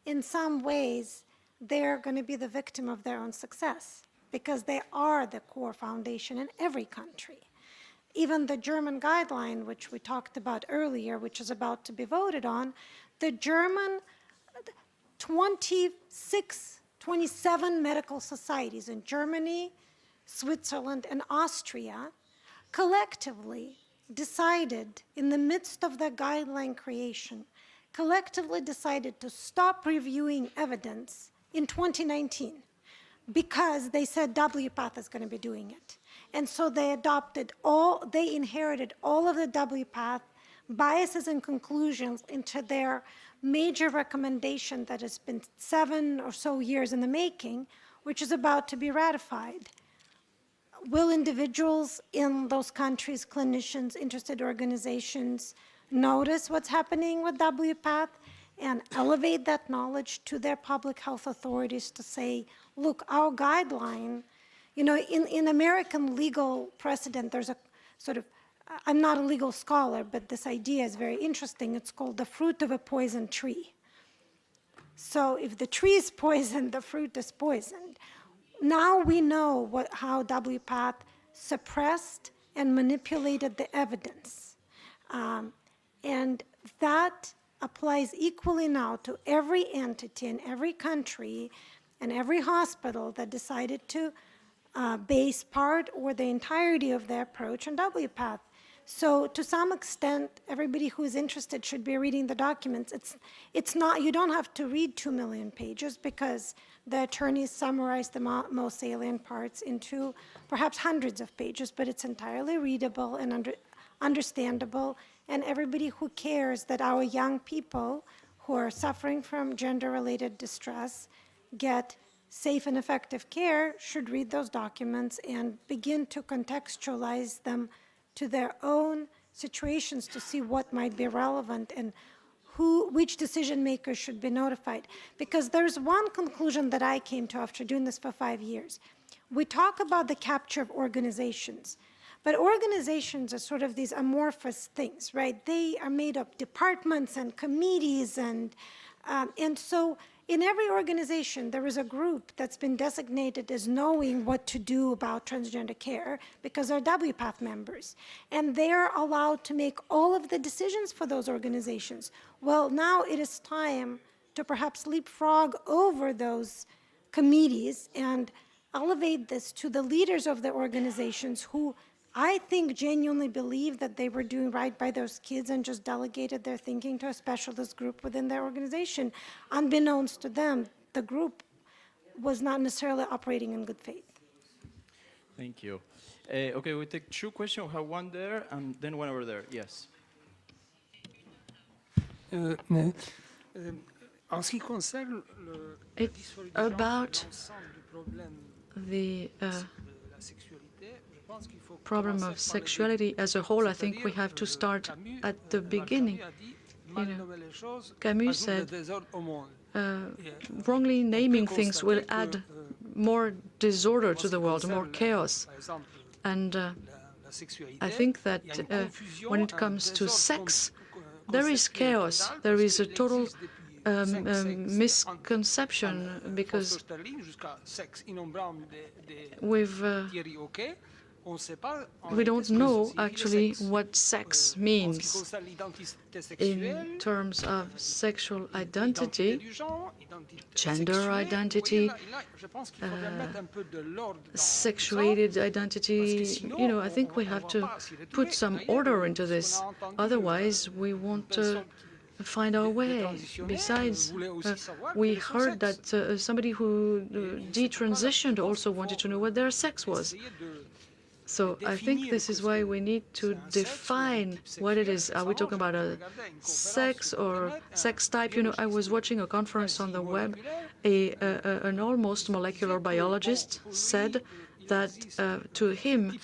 in some ways, they're going to be the victim of their own success because they are the core foundation in every country. Even the German guideline, which we talked about earlier, which is about to be voted on, the German 27 medical societies in Germany, Switzerland, and Austria collectively decided, in the midst of their guideline creation, collectively decided to stop reviewing evidence in 2019 because they said WPATH is going to be doing it. And so they inherited all of the WPATH biases and conclusions into their major recommendation that has been 7 or so years in the making, which is about to be ratified. Will individuals in those countries, clinicians, interested organizations, notice what's happening with WPATH and elevate that knowledge to their public health authorities to say, look, our guideline, in American legal precedent, there's a sort of, I'm not a legal scholar, but this idea is very interesting. It's called the fruit of a poisoned tree. So if the tree is poisoned, the fruit is poisoned. Now we know how WPATH suppressed and manipulated the evidence. And that applies equally now to every entity in every country and every hospital that decided to base part or the entirety of their approach on WPATH. So to some extent, everybody who is interested should be reading the documents. It's not, you don't have to read 2 million pages because the attorneys summarize the most salient parts into perhaps hundreds of pages, but it's entirely readable and understandable. And everybody who cares that our young people who are suffering from gender-related distress get safe and effective care should read those documents and begin to contextualize them to their own situations to see what might be relevant and which decision makers should be notified. Because there's one conclusion that I came to after doing this for 5 years. We talk about the capture of organizations, but organizations are sort of these amorphous things, right? They are made of departments and committees, and so in every organization, there is a group that's been designated as knowing what to do about transgender care because they're WPATH members. And they're allowed to make all of the decisions for those organizations. Well, now it is time to perhaps leapfrog over those committees and elevate this to the leaders of the organizations who I think genuinely believe that they were doing right by those kids and just delegated their thinking to a specialist group within their organization. Unbeknownst to them, the group was not necessarily operating in good faith. Thank you. Okay, we take 2 questions. We have one there and then one over there. Yes. About the problem of sexuality as a whole, I think we have to start at the beginning. Camus said, wrongly naming things will add more disorder to the world, more chaos. And I think that when it comes to sex, there is chaos. There is a total misconception because we don't know actually what sex means in terms of sexual identity, gender identity, sexuated identity. I think we have to put some order into this. Otherwise, we won't find our way. Besides, we heard that somebody who detransitioned also wanted to know what their sex was. So I think this is why we need to define what it is. Are we talking about a sex or sex type? You know, I was watching a conference on the web. An almost molecular biologist said that to him,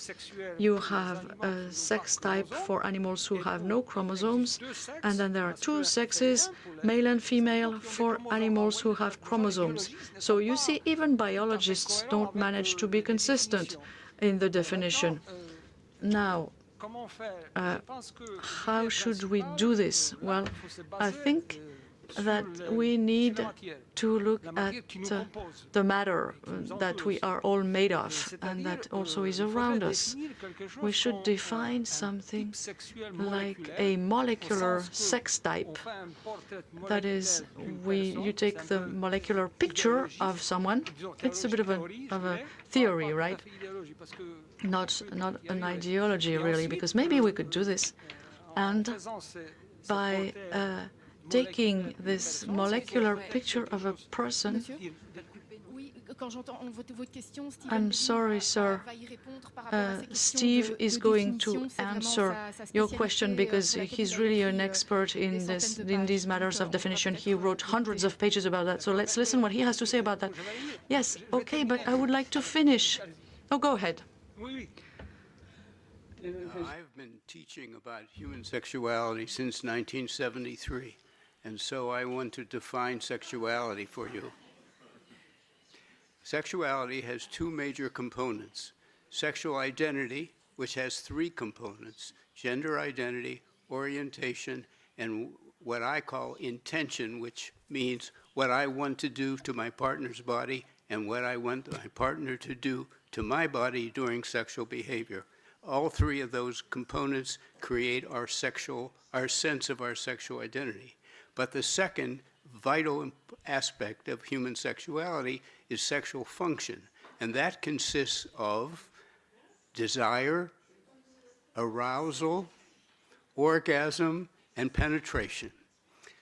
you have a sex type for animals who have no chromosomes, and then there are two sexes, male and female, for animals who have chromosomes. So you see, even biologists don't manage to be consistent in the definition. Now, how should we do this? Well, I think that we need to look at the matter that we are all made of and that also is around us. We should define something like a molecular sex type. That is, you take the molecular picture of someone. It's a bit of a theory, right? Not an ideology, really, because maybe we could do this. And by taking this molecular picture of a person. I'm sorry, sir. Steve is going to answer your question because he's really an expert in these matters of definition. He wrote hundreds of pages about that. So let's listen what he has to say about that. Yes, okay, but I would like to finish. Oh, go ahead. I've been teaching about human sexuality since 1973. And so I want to define sexuality for you. Sexuality has two major components. Sexual identity, which has three components: gender identity, orientation, and what I call intention, which means what I want to do to my partner's body and what I want my partner to do to my body during sexual behavior. All three of those components create our sense of our sexual identity. But the second vital aspect of human sexuality is sexual function, and that consists of desire, arousal, orgasm, and penetration.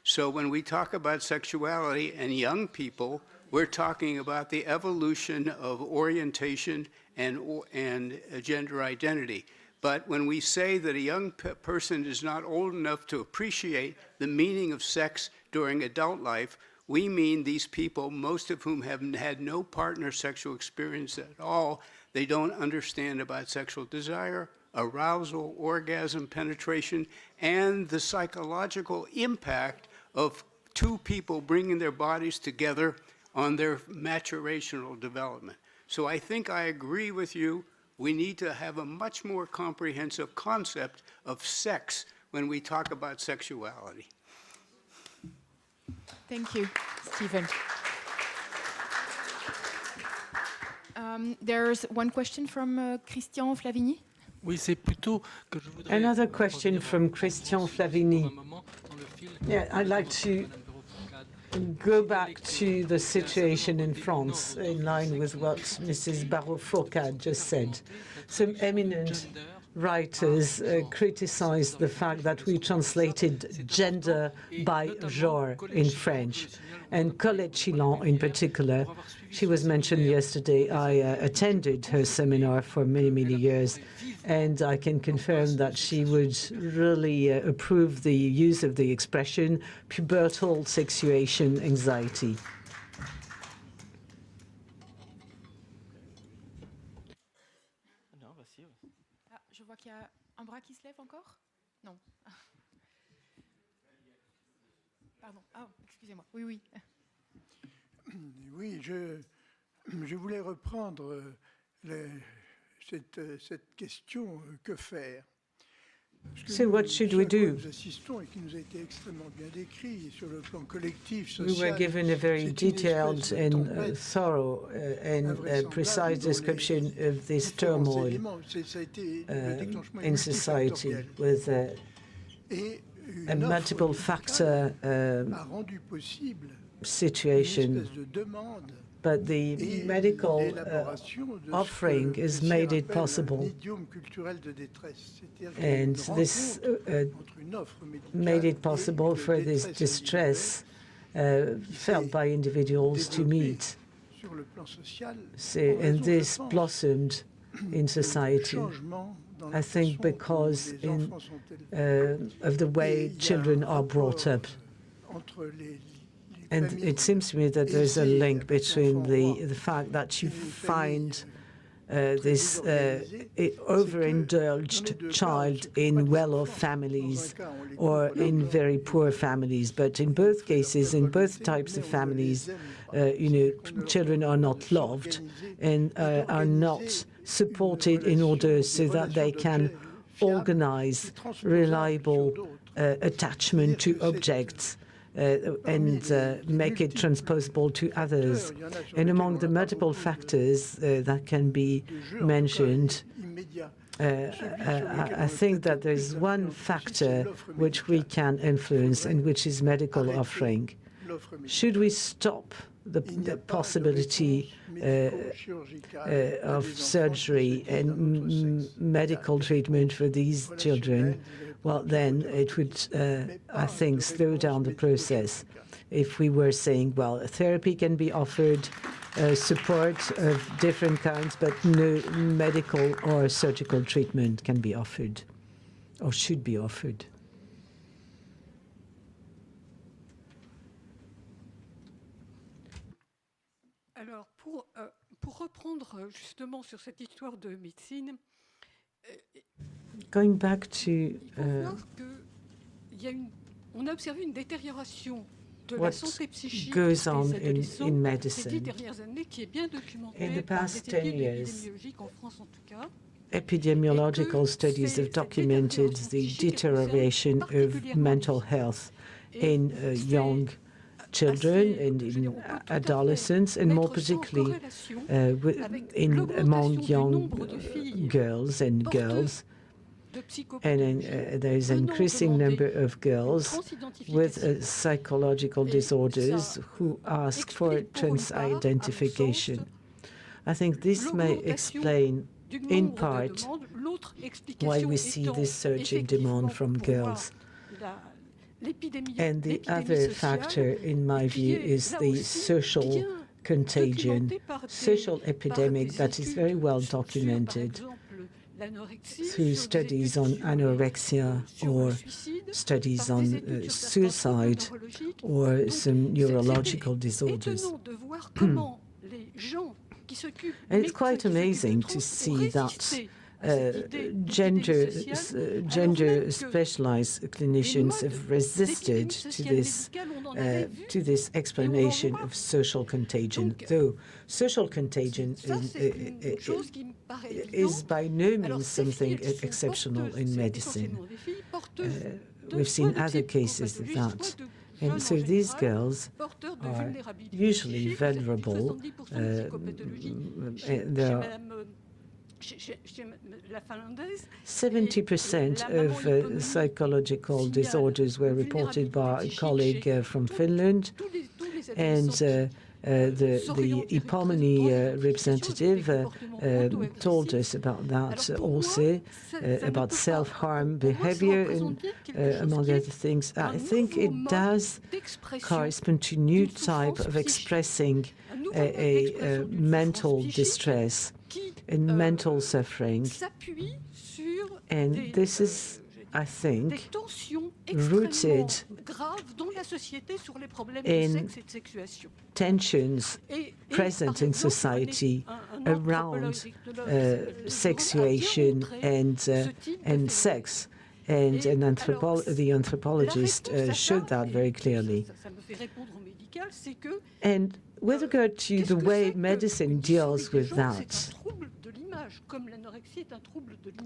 So when we talk about sexuality and young people, we're talking about the evolution of orientation and gender identity. But when we say that a young person is not old enough to appreciate the meaning of sex during adult life, we mean these people, most of whom have had no partner sexual experience at all. They don't understand about sexual desire, arousal, orgasm, penetration, and the psychological impact of two people bringing their bodies together on their maturational development. So I think I agree with you. We need to have a much more comprehensive concept of sex when we talk about sexuality. Thank you, Stephen. There's one question from Christian Flavigny. Another question from Christian Flavigny. Yeah, I'd like to go back to the situation in France, in line with what Mrs. Barrault-Fourcade just said. Some eminent writers criticized the fact that we translated gender by genre in French. And Colette Chillan, in particular, she was mentioned yesterday. I attended her seminar for many, many years, and I can confirm that she would really approve the use of the expression pubertal sexuation anxiety. Je vois qu'il y a un bras qui se lève encore? Non. Pardon. Ah, excusez-moi. Oui, oui. Oui, je voulais reprendre cette question, que faire? So what should we do? We were given a very detailed and thorough and precise description of this turmoil in society with a multiple factor situation but the medical offering has made it possible. And this made it possible for this distress felt by individuals to meet. So, and this blossomed in society, I think, because of the way children are brought up. And it seems to me that there's a link between the fact that you find this overindulged child in well-off families or in very poor families. But in both cases, in both types of families, children are not loved and are not supported in order so that they can organize reliable attachment to objects and make it transposable to others. And among the multiple factors that can be mentioned, I think that there's one factor which we can influence, and which is medical offering. Should we stop the possibility of surgery and medical treatment for these children, well, then it would, I think, slow down the process. If we were saying, well, therapy can be offered, support of different kinds, but no medical or surgical treatment can be offered or should be offered. Alors, pour reprendre justement sur cette histoire de médecine, going back to on a observé une détérioration de la what santé psychique goes on des adolescents in ces 10 medicine. dernières années, qui est bien documentée In the par past des 10 études years, épidémiologiques en France en tout cas. Epidemiological studies have documented the deterioration of mental health in young children and in adolescents, and more particularly among young girls and girls. And there is an increasing number of girls with psychological disorders who ask for trans-identification. I think this may explain, in part, why we see this surge in demand from girls. And the other factor, in my view, is the social contagion, social epidemic that is very well documented through studies on anorexia or studies on suicide or some neurological disorders. And it's quite amazing to see that gender-specialized clinicians have resisted to this explanation of social contagion, though social contagion is by no means something exceptional in medicine. We've seen other cases of that. And so these girls are usually vulnerable. There are 70% of psychological disorders were reported by a colleague from Finland, and the Eponomy representative told us about that also, about self-harm behavior, and, among other things. I think it does correspond to a new type of expressing a mental distress and mental suffering. And this is, I think, rooted in tensions present in society around sexuation and sex. And the anthropologist showed that very clearly. And with regard to the way medicine deals with that,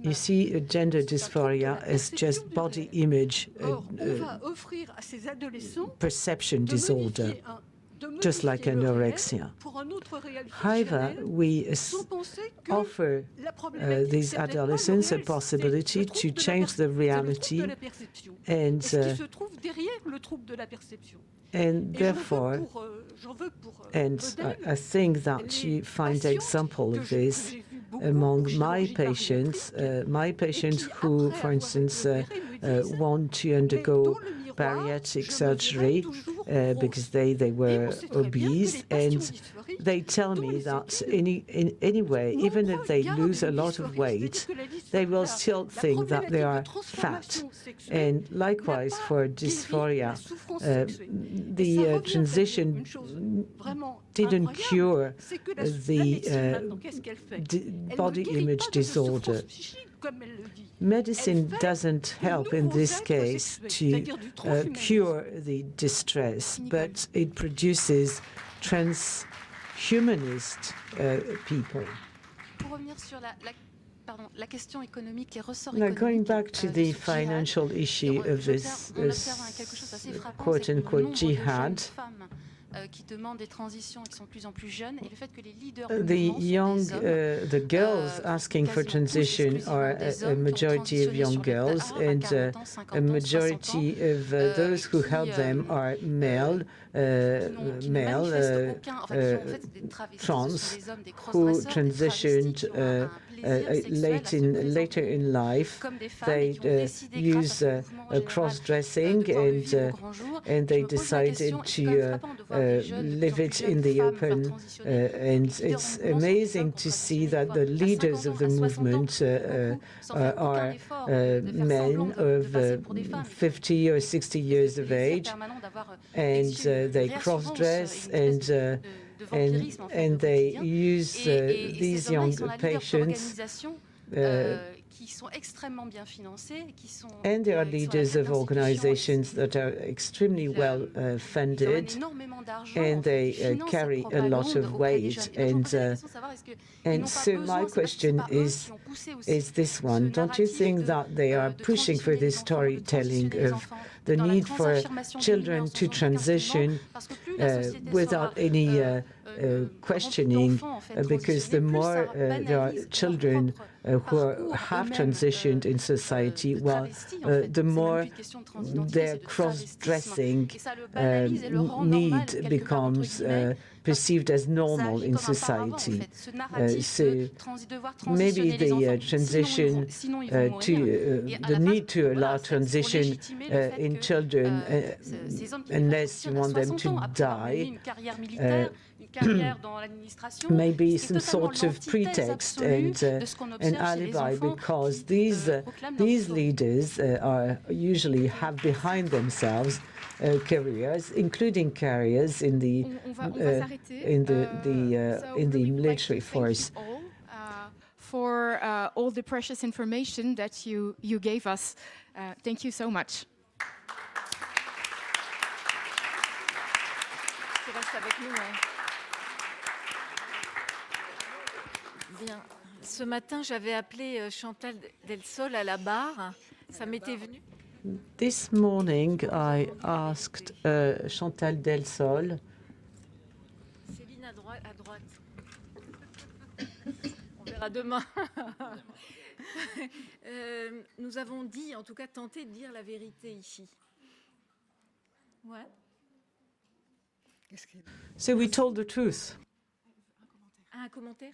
you see, gender dysphoria is just body image perception disorder. just like anorexia. However, we offer these adolescents a possibility to change the reality and therefore, I think that you find example of this among my patients who, for instance, want to undergo bariatric surgery because they were obese, and they tell me that anyway, even if they lose a lot of weight, they will still think that they are fat. And likewise for dysphoria, the transition didn't cure the body image disorder. Medicine doesn't help in this case to cure the distress, but it produces transhumanist people. Now, going back to the financial issue of this quote-unquote jihad, the girls asking for transition are a majority of young girls, and a majority of those who help them are male trans who transitioned later in life. They use cross-dressing, and they decided to live it in the open. And it's amazing to see that the leaders of the movement are men of 50 or 60 years of age, and they cross-dress and they use these young patients. And they are leaders of organizations that are extremely well funded, and they carry a lot of weight. And so my question is this one. Don't you think that they are pushing for this storytelling of the need for children to transition without any questioning, because the more there are children who have transitioned in society, well, the more their cross-dressing need becomes perceived as normal in society. So maybe the transition the need to allow transition in children, unless you want them to die, maybe some sort of pretext and an alibi, because these leaders usually have behind themselves careers, including careers in the military force. For all the precious information that you gave us. Thank you so much. Tu restes avec nous, Bien. Ce matin, j'avais appelé Chantal Delsol à la barre. Ça m'était venu. This morning, I asked Chantal Delsol. Céline à droite. On verra demain. Nous avons dit, en tout cas, tenté de dire la vérité ici. Ouais. So we told the truth. Un commentaire?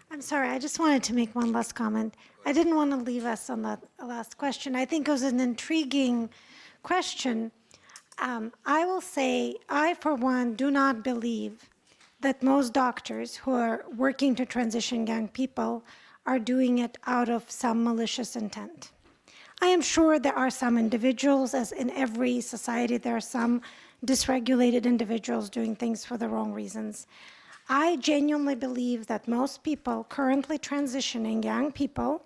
I'm sorry, I just wanted to make one last comment. I didn't want to leave us on that last question. I think it was an intriguing question. I will say, I, for one, do not believe that most doctors who are working to transition young people are doing it out of some malicious intent. I am sure there are some individuals, as in every society, there are some dysregulated individuals doing things for the wrong reasons. I genuinely believe that most people currently transitioning young people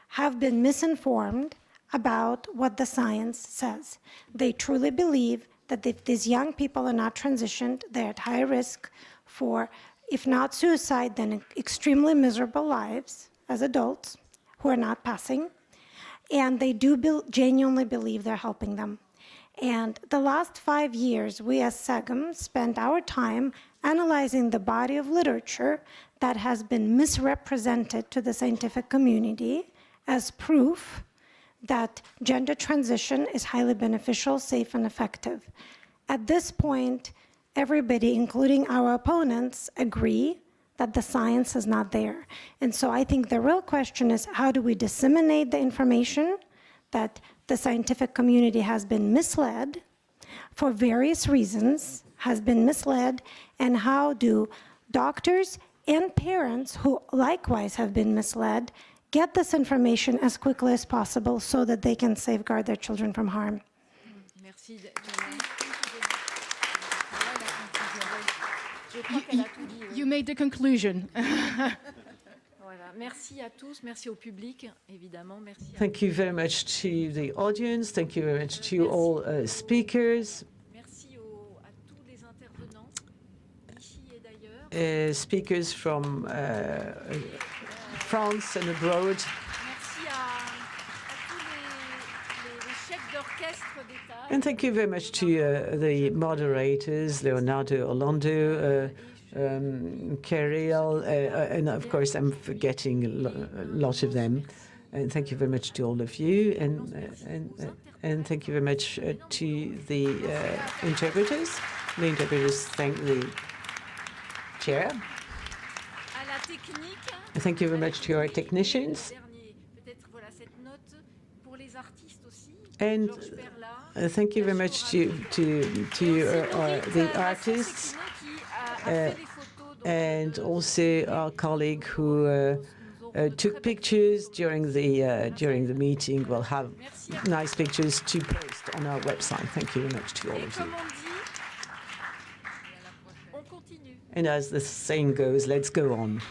have been misinformed about what the science says. They truly believe that if these young people are not transitioned, they're at high risk for, if not suicide, then extremely miserable lives as adults who are not passing. And they do genuinely believe they're helping them. And the last 5 years, we as SEGM spent our time analyzing the body of literature that has been misrepresented to the scientific community as proof that gender transition is highly beneficial, safe, and effective. At this point, everybody, including our opponents, agree that the science is not there. And so I think the real question is, how do we disseminate the information that the scientific community has been misled for various reasons, has been misled, and how do doctors and parents who likewise have been misled get this information as quickly as possible so that they can safeguard their children from harm. Merci. You made the conclusion. Voilà. Merci à tous, merci au public, évidemment. Merci. Thank you very much to the audience. Thank you very much to all speakers. Merci à tous les intervenants, ici et d'ailleurs. Speakers from France and abroad. Merci à tous les chefs d'orchestre d'État. And thank you very much to the moderators, Leonardo Orlando, Kirill, and of course I'm forgetting a lot of them. And thank you very much to all of you, and thank you very much to the interpreters. The interpreters thank the chair. À la technique. And thank you very much to our technicians. Peut-être voilà cette note pour les artistes aussi. And thank you very much to the artists. And also our colleague who took pictures during the meeting will have nice pictures to post on our website. Thank you very much to all of you. And as the saying goes, let's go on.